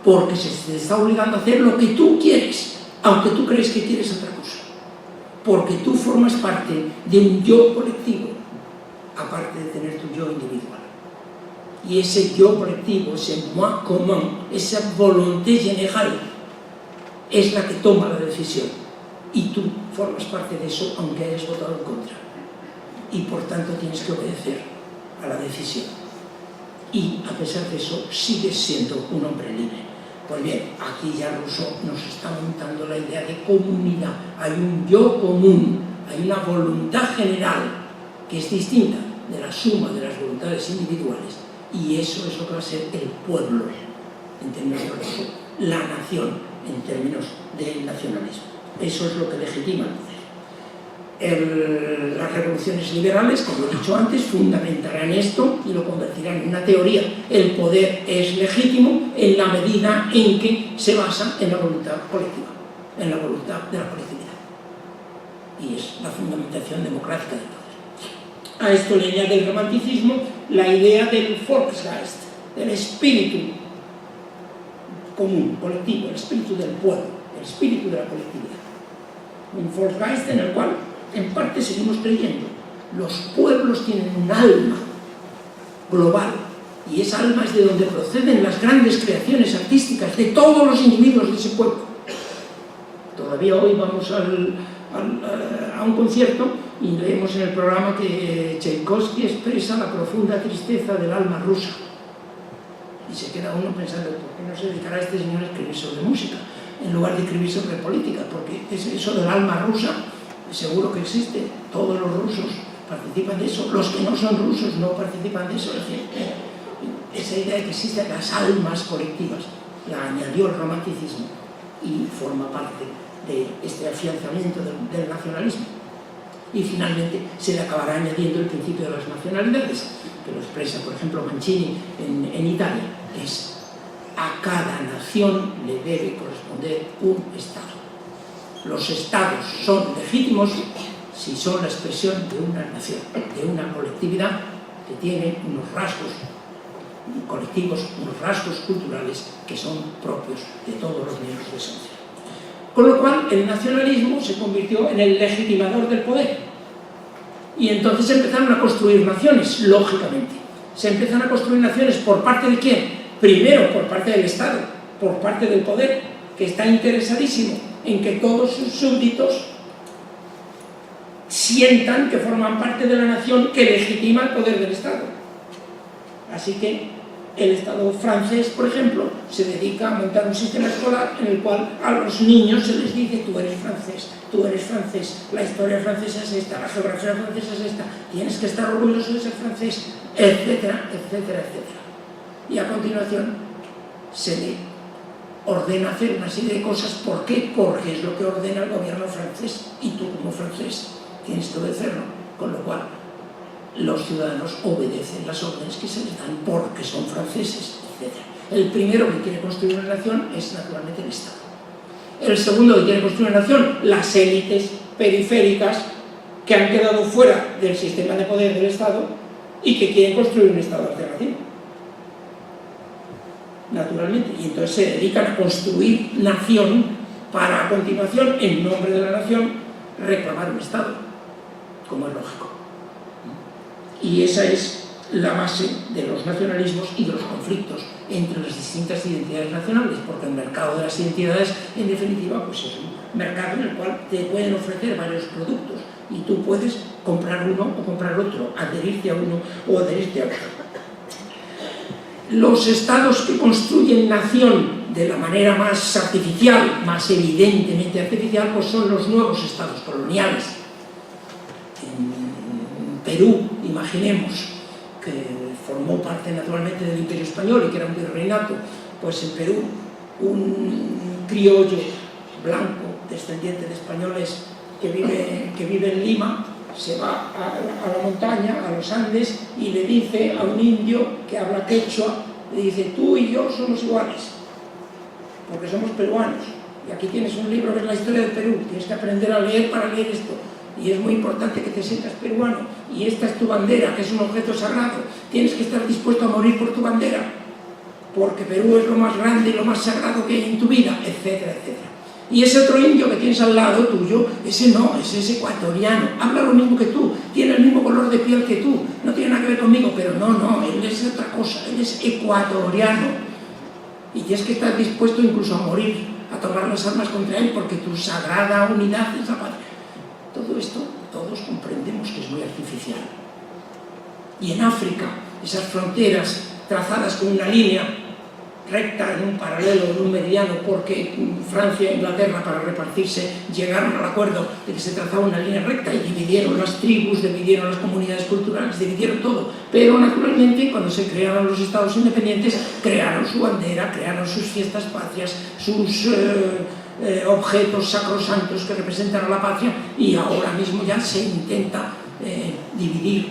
porque se te está obligando a hacer lo que tú quieres, aunque tú crees que quieres otra cosa, porque tú formas parte de un yo colectivo, aparte de tener tu yo individual. Y ese yo colectivo, ese moi commun, esa volonté générale, es la que toma la decisión. Y tú formas parte de eso, aunque hayas votado en contra. Y por tanto tienes que obedecer a la decisión. Y a pesar de eso, sigues siendo un hombre libre. Pues bien, aquí ya Rousseau nos está montando la idea de comunidad. Hay un yo común, hay una voluntad general que es distinta de la suma de las voluntades individuales. Y eso es lo que va a ser el pueblo, en términos de Rousseau, la nación, en términos del nacionalismo. Eso es lo que legitima el poder. Las revoluciones liberales, como he dicho antes, fundamentarán esto y lo convertirán en una teoría. El poder es legítimo en la medida en que se basa en la voluntad colectiva, en la voluntad de la colectividad. Y es la fundamentación democrática del poder. A esto le añade el romanticismo la idea del Volksgeist, del espíritu común, colectivo, el espíritu del pueblo, el espíritu de la colectividad. Un Volksgeist en el cual, en parte, seguimos creyendo. Los pueblos tienen un alma global, y esa alma es de donde proceden las grandes creaciones artísticas de todos los individuos de ese pueblo. Todavía hoy vamos a un concierto y leemos en el programa que Tchaikovsky expresa la profunda tristeza del alma rusa. Y se queda uno pensando, ¿por qué no se dedicará este señor a escribir sobre música en lugar de escribir sobre política? Porque eso del alma rusa seguro que existe. Todos los rusos participan de eso. Los que no son rusos no participan de eso. Es decir, esa idea de que existen las almas colectivas la añadió el romanticismo y forma parte de este afianzamiento del nacionalismo. Y finalmente se le acabará añadiendo el principio de las nacionalidades, que lo expresa, por ejemplo, Mancini en Italia, que es: a cada nación le debe corresponder un Estado. Los Estados son legítimos si son la expresión de una nación, de una colectividad que tiene unos rasgos colectivos, unos rasgos culturales que son propios de todos los miembros de esa nación. Con lo cual, el nacionalismo se convirtió en el legitimador del poder. Y entonces se empezaron a construir naciones, lógicamente. Se empiezan a construir naciones ¿por parte de quién? Primero, por parte del Estado, por parte del poder, que está interesadísimo en que todos sus súbditos sientan que forman parte de la nación que legitima el poder del Estado. Así que el Estado francés, por ejemplo, se dedica a montar un sistema escolar en el cual a los niños se les dice: tú eres francés, la historia francesa es esta, la geografía francesa es esta, tienes que estar orgulloso de ser francés, etcétera, etcétera, etcétera. Y a continuación se le ordena hacer una serie de cosas. ¿Por qué? Porque es lo que ordena el gobierno francés, y tú como francés tienes que obedecerlo, con lo cual los ciudadanos obedecen las órdenes que se les dan porque son franceses, etc. El primero que quiere construir una nación es naturalmente el Estado. El segundo que quiere construir una nación, las élites periféricas que han quedado fuera del sistema de poder del Estado y que quieren construir un Estado alternativo. Naturalmente. Y entonces se dedican a construir nación para a continuación, en nombre de la nación, reclamar un Estado, como es lógico. Y esa es la base de los nacionalismos y de los conflictos entre las distintas identidades nacionales, porque el mercado de las identidades, en definitiva, pues es un mercado en el cual te pueden ofrecer varios productos y tú puedes comprar uno o comprar otro, adherirte a uno o adherirte a otro. Los estados que construyen nación de la manera más artificial, más evidentemente artificial, pues son los nuevos estados coloniales. En Perú, imaginemos, que formó parte naturalmente del Imperio Español y que era un virreinato, pues en Perú un criollo blanco, descendiente de españoles que vive en Lima, se va a la montaña, a los Andes, y le dice a un indio que habla quechua, le dice: tú y yo somos iguales, porque somos peruanos, y aquí tienes un libro que es la historia del Perú, tienes que aprender a leer para leer esto, y es muy importante que te sientas peruano, y esta es tu bandera, que es un objeto sagrado, tienes que estar dispuesto a morir por tu bandera, porque Perú es lo más grande y lo más sagrado que hay en tu vida, etcétera, etcétera. Y ese otro indio que tienes al lado tuyo, ese no, ese es ecuatoriano, habla lo mismo que tú, tiene el mismo color de piel que tú, no tiene nada que ver conmigo, pero no, él es otra cosa, él es ecuatoriano. Y tienes que estar dispuesto incluso a morir, a tomar las armas contra él, porque tu sagrada unidad es la patria. Todo esto, todos comprendemos que es muy artificial. Y en África, esas fronteras trazadas con una línea recta, en un paralelo, en un meridiano, porque Francia e Inglaterra, para repartirse, llegaron al acuerdo de que se trazaba una línea recta y dividieron las tribus, dividieron las comunidades culturales, dividieron todo. Pero naturalmente, cuando se crearon los estados independientes, crearon su bandera, crearon sus fiestas patrias, sus objetos sacrosantos que representan a la patria, y ahora mismo ya se intenta dividir,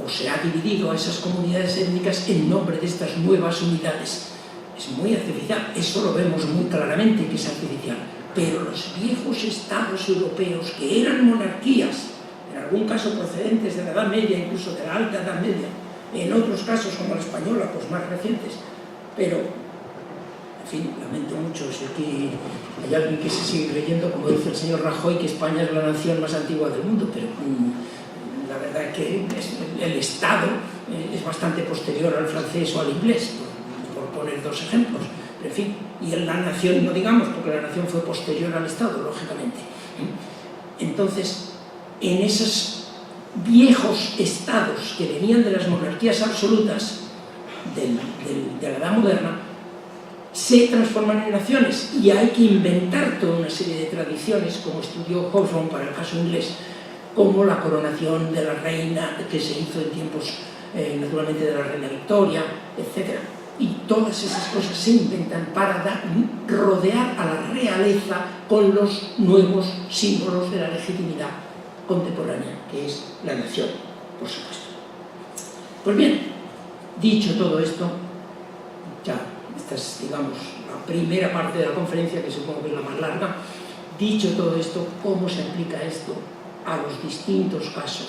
o se ha dividido a esas comunidades étnicas en nombre de estas nuevas unidades. Es muy artificial, eso lo vemos muy claramente que es artificial, pero los viejos estados europeos que eran monarquías, en algún caso procedentes de la Edad Media, incluso de la Alta Edad Media, en otros casos como la española, pues más recientes, pero, en fin, lamento mucho, sé que hay alguien que se sigue creyendo, como dice el señor Rajoy, que España es la nación más antigua del mundo, pero la verdad es que el Estado es bastante posterior al francés o al inglés, por poner dos ejemplos. Pero, en fin, y en la nación no digamos, porque la nación fue posterior al Estado, lógicamente. Entonces, en esos viejos estados que venían de las monarquías absolutas de la Edad Moderna, se transforman en naciones, y hay que inventar toda una serie de tradiciones, como estudió Hawthorne para el caso inglés, como la coronación de la reina, que se hizo en tiempos, naturalmente, de la reina Victoria, etc. Y todas esas cosas se inventan para rodear a la realeza con los nuevos símbolos de la legitimidad contemporánea, que es la nación, por supuesto. Pues bien, dicho todo esto, ya, esta es, digamos, la primera parte de la conferencia, que supongo que es la más larga. Dicho todo esto, ¿cómo se aplica esto a los distintos casos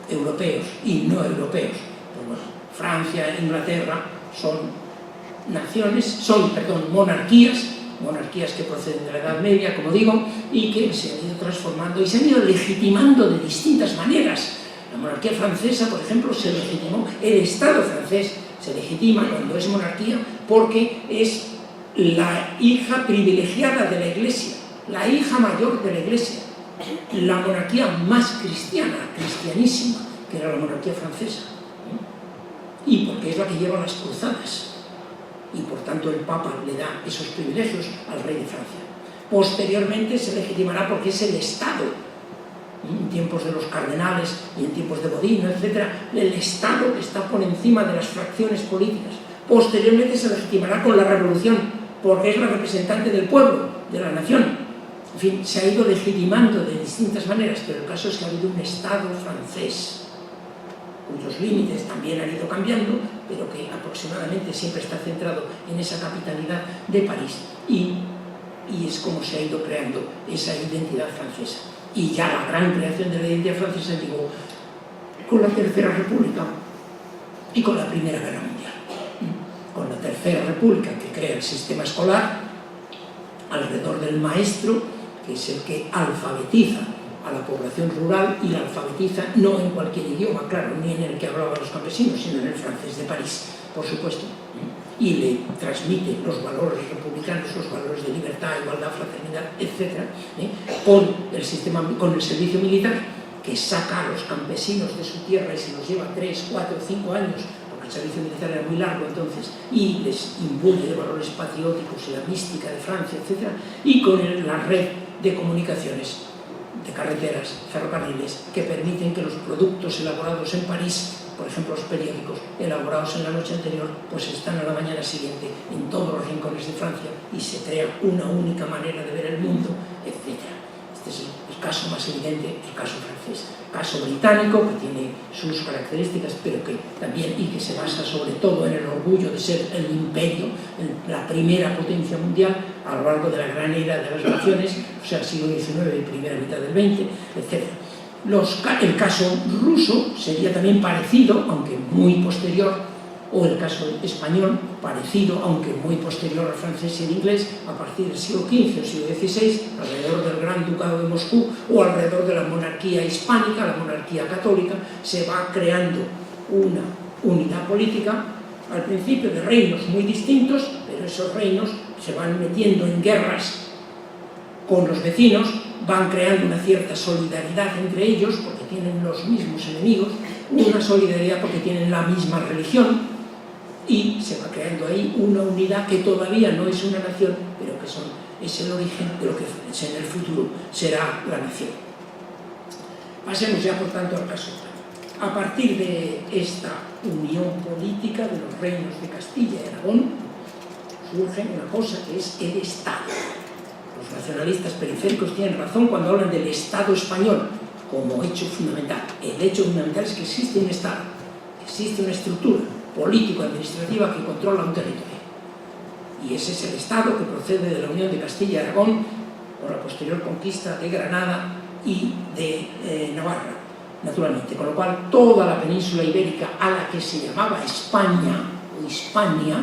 europeos y no europeos? Pues bueno, Francia e Inglaterra son monarquías que proceden de la Edad Media, como digo, y que se han ido transformando y se han ido legitimando de distintas maneras. La monarquía francesa, por ejemplo, se legitimó, el Estado francés se legitima cuando es monarquía porque es la hija privilegiada de la Iglesia, la hija mayor de la Iglesia, la monarquía más cristiana, cristianísima, que era la monarquía francesa, y porque es la que lleva las cruzadas, y por tanto el Papa le da esos privilegios al rey de Francia. Posteriormente se legitimará porque es el Estado, en tiempos de los cardenales y en tiempos de Bodino, etc., el Estado que está por encima de las fracciones políticas. Posteriormente se legitimará con la Revolución, porque es la representante del pueblo, de la nación. En fin, se ha ido legitimando de distintas maneras, pero el caso es que ha habido un Estado francés, cuyos límites también han ido cambiando, pero que aproximadamente siempre está centrado en esa capitalidad de París. Y y es como se ha ido creando esa identidad francesa. Y ya la gran creación de la identidad francesa llegó con la Tercera República y con la Primera Guerra Mundial. Con la Tercera República, que crea el sistema escolar alrededor del maestro, que es el que alfabetiza a la población rural, y la alfabetiza no en cualquier idioma, claro, ni en el que hablaban los campesinos, sino en el francés de París, por supuesto, y le transmite los valores republicanos, los valores de libertad, igualdad, fraternidad, etc., con el sistema, con el servicio militar, que saca a los campesinos de su tierra y se los lleva 3, 4, 5 años, porque el servicio militar era muy largo entonces, y les imbuye de valores patrióticos y la mística de Francia, etc., y con la red de comunicaciones, de carreteras, ferrocarriles, que permiten que los productos elaborados en París, por ejemplo los periódicos elaborados en la noche anterior, pues están a la mañana siguiente en todos los rincones de Francia y se crea una única manera de ver el mundo, etc. Este es el caso más evidente, el caso francés. El caso británico, que tiene sus características, pero que también, y que se basa sobre todo en el orgullo de ser el imperio, la primera potencia mundial a lo largo de la gran era de las naciones, o sea, siglo XIX y primera mitad del XX, etc. El caso ruso sería también parecido, aunque muy posterior, o el caso español, parecido, aunque muy posterior al francés y al inglés, a partir del siglo XV o siglo XVI, alrededor del Gran Ducado de Moscú, o alrededor de la monarquía hispánica, la monarquía católica, se va creando una unidad política, al principio de reinos muy distintos, pero esos reinos se van metiendo en guerras con los vecinos, van creando una cierta solidaridad entre ellos, porque tienen los mismos enemigos, una solidaridad porque tienen la misma religión, y se va creando ahí una unidad que todavía no es una nación, pero que es el origen de lo que en el futuro será la nación. Pasemos ya, por tanto, al caso. A partir de esta unión política de los reinos de Castilla y Aragón, surge una cosa que es el Estado. Los nacionalistas periféricos tienen razón cuando hablan del Estado español como hecho fundamental. El hecho fundamental es que existe un Estado, existe una estructura político-administrativa que controla un territorio. Y ese es el Estado que procede de la Unión de Castilla y Aragón, con la posterior conquista de Granada y de Navarra, naturalmente. Con lo cual, toda la península ibérica, a la que se llamaba España o Hispania,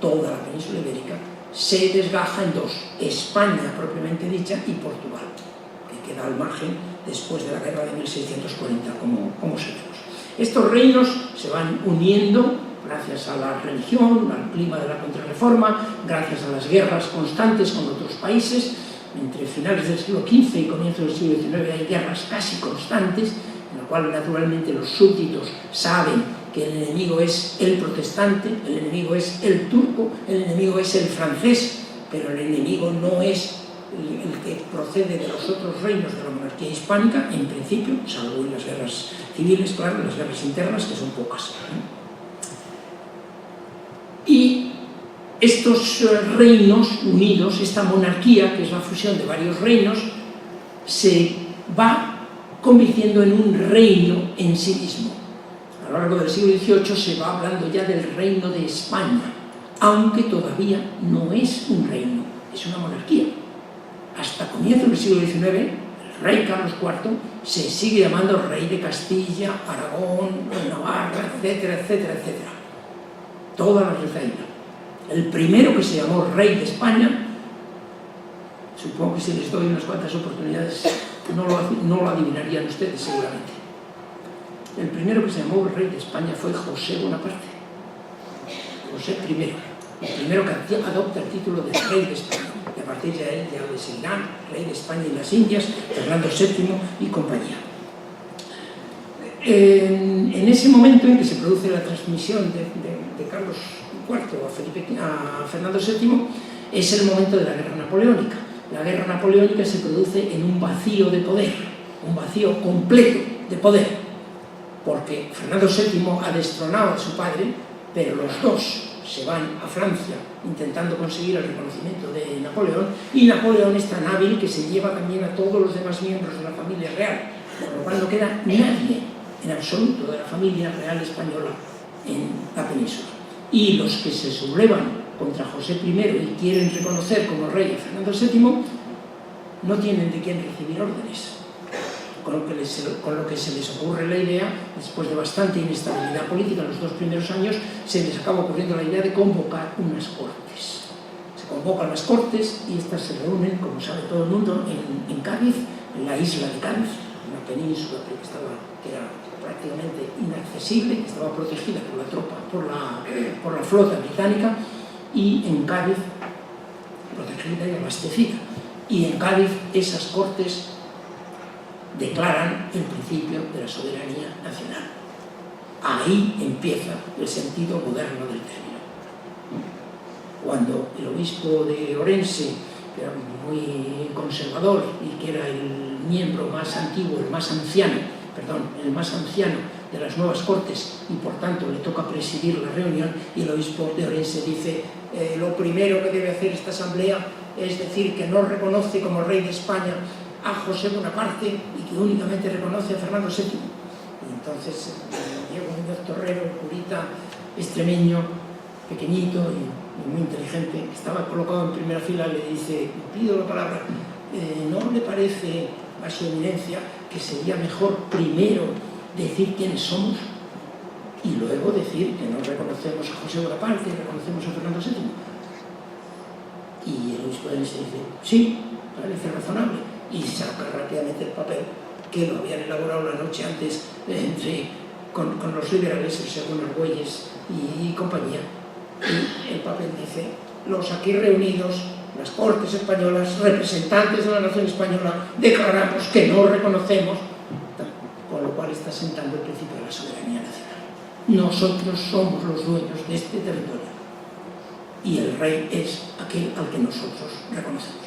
toda la península ibérica, se desgaja en dos: España propiamente dicha y Portugal, que queda al margen después de la guerra de 1640, como sabemos. Estos reinos se van uniendo gracias a la religión, al clima de la Contrarreforma, gracias a las guerras constantes con otros países. Entre finales del siglo XV y comienzos del siglo XIX hay guerras casi constantes, en la cual naturalmente los súbditos saben que el enemigo es el protestante, el enemigo es el turco, el enemigo es el francés, pero el enemigo no es el que procede de los otros reinos de la monarquía hispánica, en principio, salvo en las guerras civiles, claro, las guerras internas, que son pocas. Y estos reinos unidos, esta monarquía, que es la fusión de varios reinos, se va convirtiendo en un reino en sí mismo. A lo largo del siglo XVIII se va hablando ya del reino de España, aunque todavía no es un reino, es una monarquía. Hasta comienzos del siglo XIX, el rey Carlos IV se sigue llamando rey de Castilla, Aragón, Navarra, etcétera, etcétera, etcétera. Toda la retaíla. El primero que se llamó rey de España, supongo que si les doy unas cuantas oportunidades no lo adivinarían ustedes seguramente. El primero que se llamó rey de España fue José Bonaparte. José I, el primero que adopta el título de rey de España. Y a partir de él ya le seguirán rey de España y las Indias, Fernando VII y compañía. En ese momento en que se produce la transmisión de Carlos IV a Fernando VII, es el momento de la guerra napoleónica. La guerra napoleónica se produce en un vacío de poder, un vacío completo de poder, porque Fernando VII ha destronado a su padre, pero los dos se van a Francia intentando conseguir el reconocimiento de Napoleón, y Napoleón es tan hábil que se lleva también a todos los demás miembros de la familia real, por lo cual no queda nadie en absoluto de la familia real española en la península. y los que se sublevan contra José I y quieren reconocer como rey a Fernando VII no tienen de quién recibir órdenes, con lo que se les ocurre la idea, después de bastante inestabilidad política en los 2 primeros años, se les acaba ocurriendo la idea de convocar unas cortes. Se convocan las cortes y estas se reúnen, como sabe todo el mundo, en Cádiz, en la isla de Cádiz, una península que era prácticamente inaccesible, que estaba protegida por la tropa, por la flota británica, y en Cádiz, protegida y abastecida. Y en Cádiz esas cortes declaran el principio de la soberanía nacional. Ahí empieza el sentido moderno del término. Cuando el obispo de Orense, que era muy conservador y que era el miembro más antiguo, el más anciano de las nuevas cortes, y por tanto le toca presidir la reunión, y el obispo de Orense dice: lo primero que debe hacer esta asamblea es decir que no reconoce como rey de España a José Bonaparte y que únicamente reconoce a Fernando VII. Y entonces Diego Muñoz Torrero, el curita extremeño, pequeñito y muy inteligente, que estaba colocado en primera fila, le dice: pido la palabra, ¿no le parece a su eminencia que sería mejor primero decir quiénes somos y luego decir que no reconocemos a José Bonaparte y reconocemos a Fernando VII? Y el obispo de Orense dice: sí, parece razonable, y saca rápidamente el papel que lo habían elaborado la noche antes con los liberales, el segundo Argüelles y compañía, y el papel dice: los aquí reunidos, las Cortes Españolas, representantes de la nación española, declaramos que no reconocemos, con lo cual está sentando el principio de la soberanía nacional. Nosotros somos los dueños de este territorio y el rey es aquel al que nosotros reconocemos.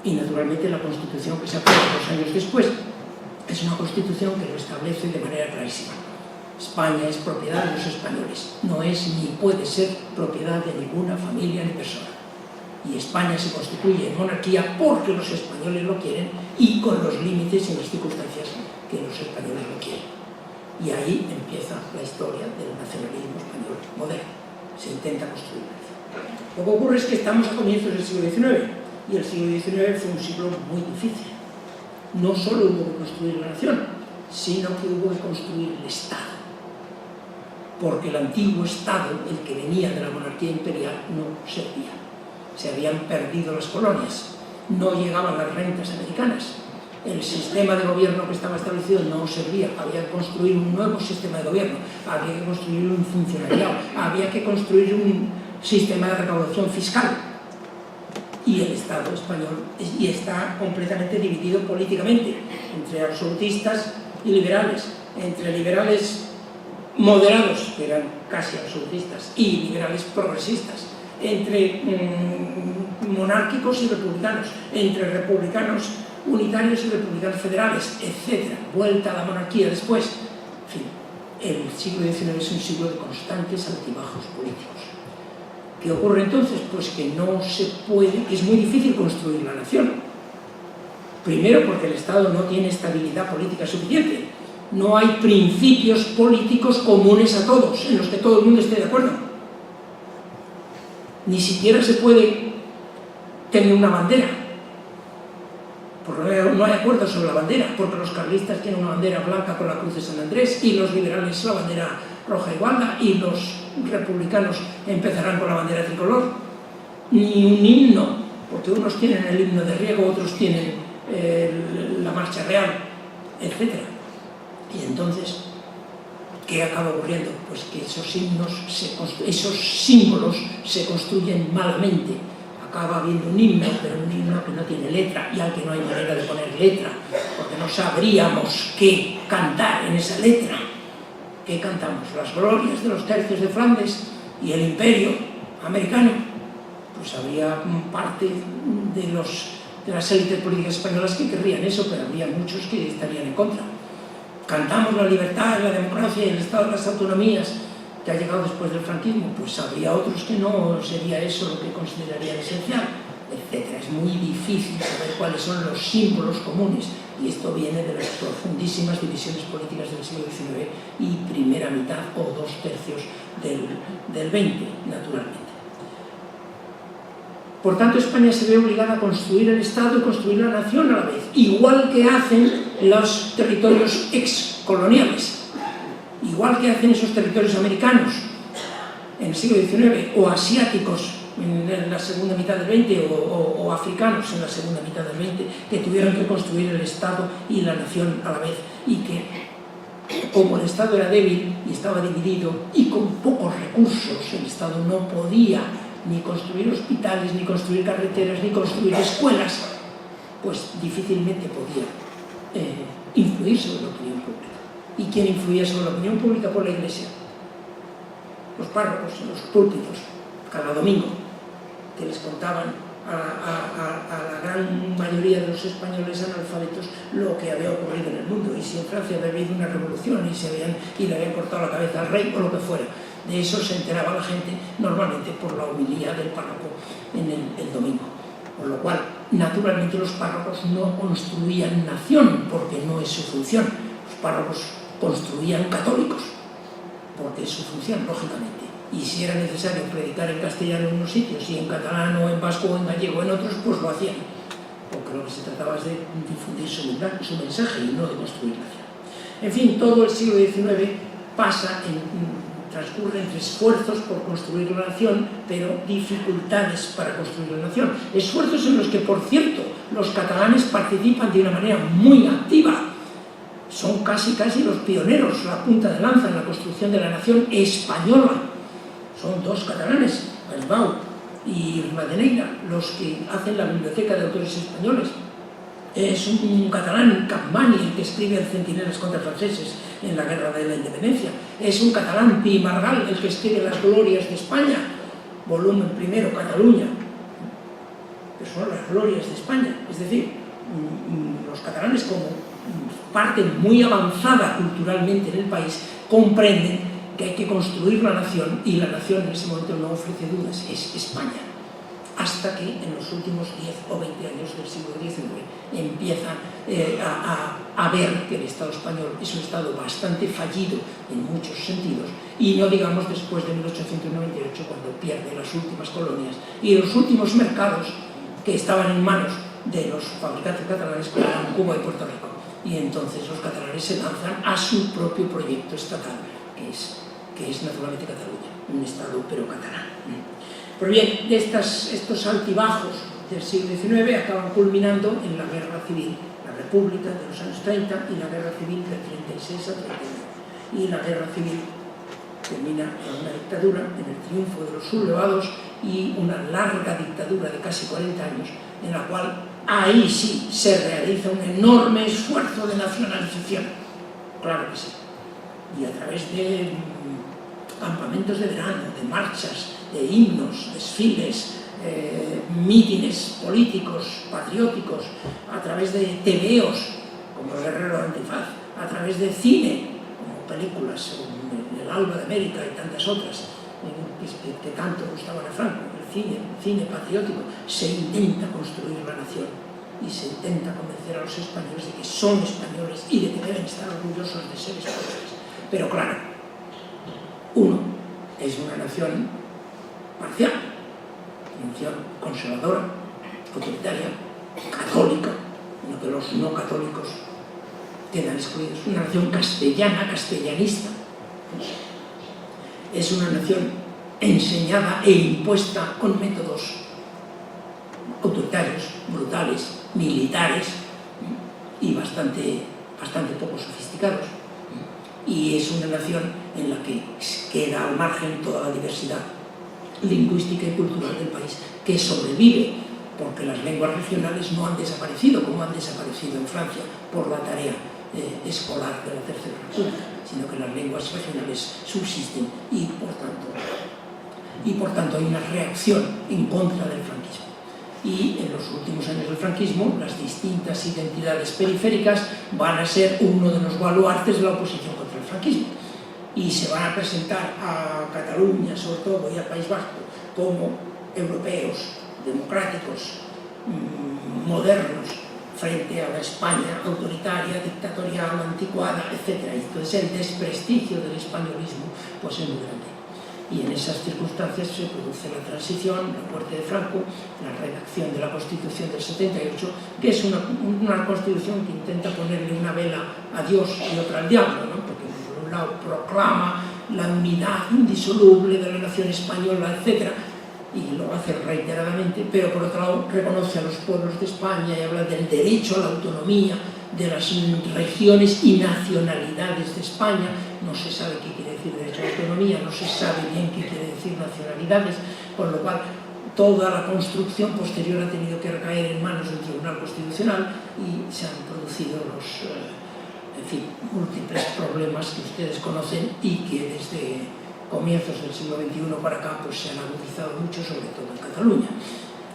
Y naturalmente la Constitución que se aprueba 2 años después es una Constitución que lo establece de manera clarísima. España es propiedad de los españoles, no es ni puede ser propiedad de ninguna familia ni persona. Y España se constituye en monarquía porque los españoles lo quieren y con los límites y las circunstancias que los españoles lo quieren. Y ahí empieza la historia del nacionalismo español moderno. Se intenta construir. Lo que ocurre es que estamos a comienzos del siglo XIX y el siglo XIX fue un siglo muy difícil. No solo hubo que construir la nación, sino que hubo que construir el Estado. Porque el antiguo Estado, el que venía de la monarquía imperial, no servía. Se habían perdido las colonias, no llegaban las rentas americanas, el sistema de gobierno que estaba establecido no servía, había que construir un nuevo sistema de gobierno, había que construir un funcionariado, había que construir un sistema de recaudación fiscal. Y el Estado español está completamente dividido políticamente entre absolutistas y liberales, entre liberales moderados, que eran casi absolutistas, y liberales progresistas, entre monárquicos y republicanos, entre republicanos unitarios y republicanos federales, etc. Vuelta a la monarquía después. En fin, el siglo XIX es un siglo de constantes altibajos políticos. ¿Qué ocurre entonces? Pues que no se puede, que es muy difícil construir la nación. Primero porque el Estado no tiene estabilidad política suficiente. No hay principios políticos comunes a todos, en los que todo el mundo esté de acuerdo. Ni siquiera se puede tener una bandera, porque no hay acuerdo sobre la bandera, porque los carlistas tienen una bandera blanca con la cruz de San Andrés y los liberales la bandera roja y gualda, y los republicanos empezarán con la bandera tricolor. Ni un himno, porque unos tienen el himno de Riego, otros tienen la marcha real, etc. Y entonces, ¿qué acaba ocurriendo? Pues que esos símbolos se construyen malamente. Acaba habiendo un himno, pero un himno que no tiene letra y al que no hay manera de poner letra, porque no sabríamos qué cantar en esa letra. ¿Qué cantamos? Las glorias de los tercios de Flandes y el imperio americano. Pues habría parte de las élites políticas españolas que querrían eso, pero habría muchos que estarían en contra. Cantamos la libertad, la democracia y el Estado de las autonomías, que ha llegado después del franquismo. Pues habría otros que no sería eso lo que considerarían esencial, etc. Es muy difícil saber cuáles son los símbolos comunes, y esto viene de las profundísimas divisiones políticas del siglo XIX y primera mitad o 2/3 del XX, naturalmente. Por tanto, España se ve obligada a construir el Estado y construir la nación a la vez, igual que hacen los territorios excoloniales, igual que hacen esos territorios americanos en el siglo XIX, o asiáticos en la segunda mitad del XX, o africanos en la segunda mitad del XX, que tuvieron que construir el Estado y la nación a la vez, y que, como el Estado era débil y estaba dividido y con pocos recursos, el Estado no podía ni construir hospitales, ni construir carreteras, ni construir escuelas, pues difícilmente podía influir sobre la opinión pública. ¿Y quién influía sobre la opinión pública? Por la Iglesia. Los párrocos en los púlpitos, cada domingo, que les contaban a la gran mayoría de los españoles analfabetos lo que había ocurrido en el mundo, y si en Francia había habido una revolución y le habían cortado la cabeza al rey o lo que fuera. De eso se enteraba la gente normalmente por la homilía del párroco en el domingo. Por lo cual, naturalmente, los párrocos no construían nación, porque no es su función. Los párrocos construían católicos, porque es su función, lógicamente. Y si era necesario predicar en castellano en unos sitios, y en catalán o en vasco o en gallego en otros, pues lo hacían, porque lo que se trataba es de difundir su mensaje y no de construir nación. En fin, todo el siglo XIX transcurre entre esfuerzos por construir la nación, pero dificultades para construir la nación. Esfuerzos en los que, por cierto, los catalanes participan de una manera muy activa. Son casi los pioneros, la punta de lanza en la construcción de la nación española. Son dos catalanes, Albau y Rivadeneira, los que hacen la Biblioteca de Autores Españoles. Es un catalán, Capmany, el que escribe el Centinelas contra franceses en la Guerra de la Independencia. Es un catalán, Pi Margall, el que escribe Las Glorias de España, volumen primero, Cataluña. Que son las glorias de España. Es decir, los catalanes, como parte muy avanzada culturalmente en el país, comprenden que hay que construir la nación, y la nación en ese momento no ofrece dudas, es España. Hasta que en los últimos 10 o 20 años del siglo XIX empiezan a ver que el Estado español es un Estado bastante fallido en muchos sentidos, y no digamos después de 1898, cuando pierde las últimas colonias y los últimos mercados que estaban en manos de los fabricantes catalanes, como eran Cuba y Puerto Rico. Y entonces los catalanes se lanzan a su propio proyecto estatal, que es naturalmente Cataluña, un Estado pero catalán. Pues bien, estos altibajos del siglo XIX acaban culminando en la Guerra Civil, la República de los años 30 y la Guerra Civil del 36 a 39. Y la Guerra Civil termina en una dictadura, en el triunfo de los sublevados, y una larga dictadura de casi 40 años, en la cual ahí sí se realiza un enorme esfuerzo de nacionalización, claro que sí, y a través de campamentos de verano, de marchas, de himnos, desfiles, mítines políticos, patrióticos, a través de tebeos, como El Guerrero de Antifaz, a través de cine, como películas, El Alba de América y tantas otras, que tanto gustaban a Franco. El cine patriótico, se intenta construir la nación y se intenta convencer a los españoles de que son españoles y de que deben estar orgullosos de ser españoles. Pero claro, uno es una nación parcial, una nación conservadora, autoritaria, católica, en la que los no católicos quedan excluidos. Una nación castellana, castellanista. Es una nación enseñada e impuesta con métodos autoritarios, brutales, militares y bastante poco sofisticados. Y es una nación en la que queda al margen toda la diversidad lingüística y cultural del país, que sobrevive porque las lenguas regionales no han desaparecido como han desaparecido en Francia por la tarea escolar de la Tercera República, sino que las lenguas regionales subsisten y por tanto hay una reacción en contra del franquismo. Y en los últimos años del franquismo, las distintas identidades periféricas van a ser uno de los baluartes de la oposición contra el franquismo. Y se van a presentar a Cataluña, sobre todo, y al País Vasco, como europeos, democráticos modernos frente a la España autoritaria, dictatorial, anticuada, etc. Entonces el desprestigio del españolismo pues es muy grande. Y en esas circunstancias se produce la transición, la muerte de Franco, la redacción de la Constitución del 78, que es una Constitución que intenta ponerle una vela a Dios y otra al diablo, ¿no? Porque por un lado proclama la unidad indisoluble de la nación española, etc., y lo hace reiteradamente, pero por otro lado reconoce a los pueblos de España y habla del derecho a la autonomía de las regiones y nacionalidades de España. No se sabe qué quiere decir derecho a la autonomía, no se sabe bien qué quiere decir nacionalidades, por lo cual toda la construcción posterior ha tenido que recaer en manos del Tribunal Constitucional y se han producido los múltiples problemas que ustedes conocen y que desde comienzos del siglo XXI para acá pues se han agudizado mucho, sobre todo en Cataluña.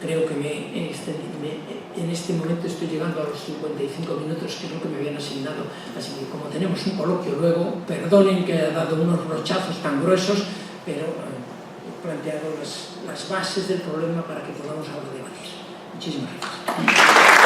Creo que en este momento estoy llegando a los 55 minutos que es lo que me habían asignado, así que como tenemos un coloquio luego, perdonen que haya dado unos brochazos tan gruesos, pero he planteado las bases del problema para que podamos ahora debatir. Muchísimas gracias.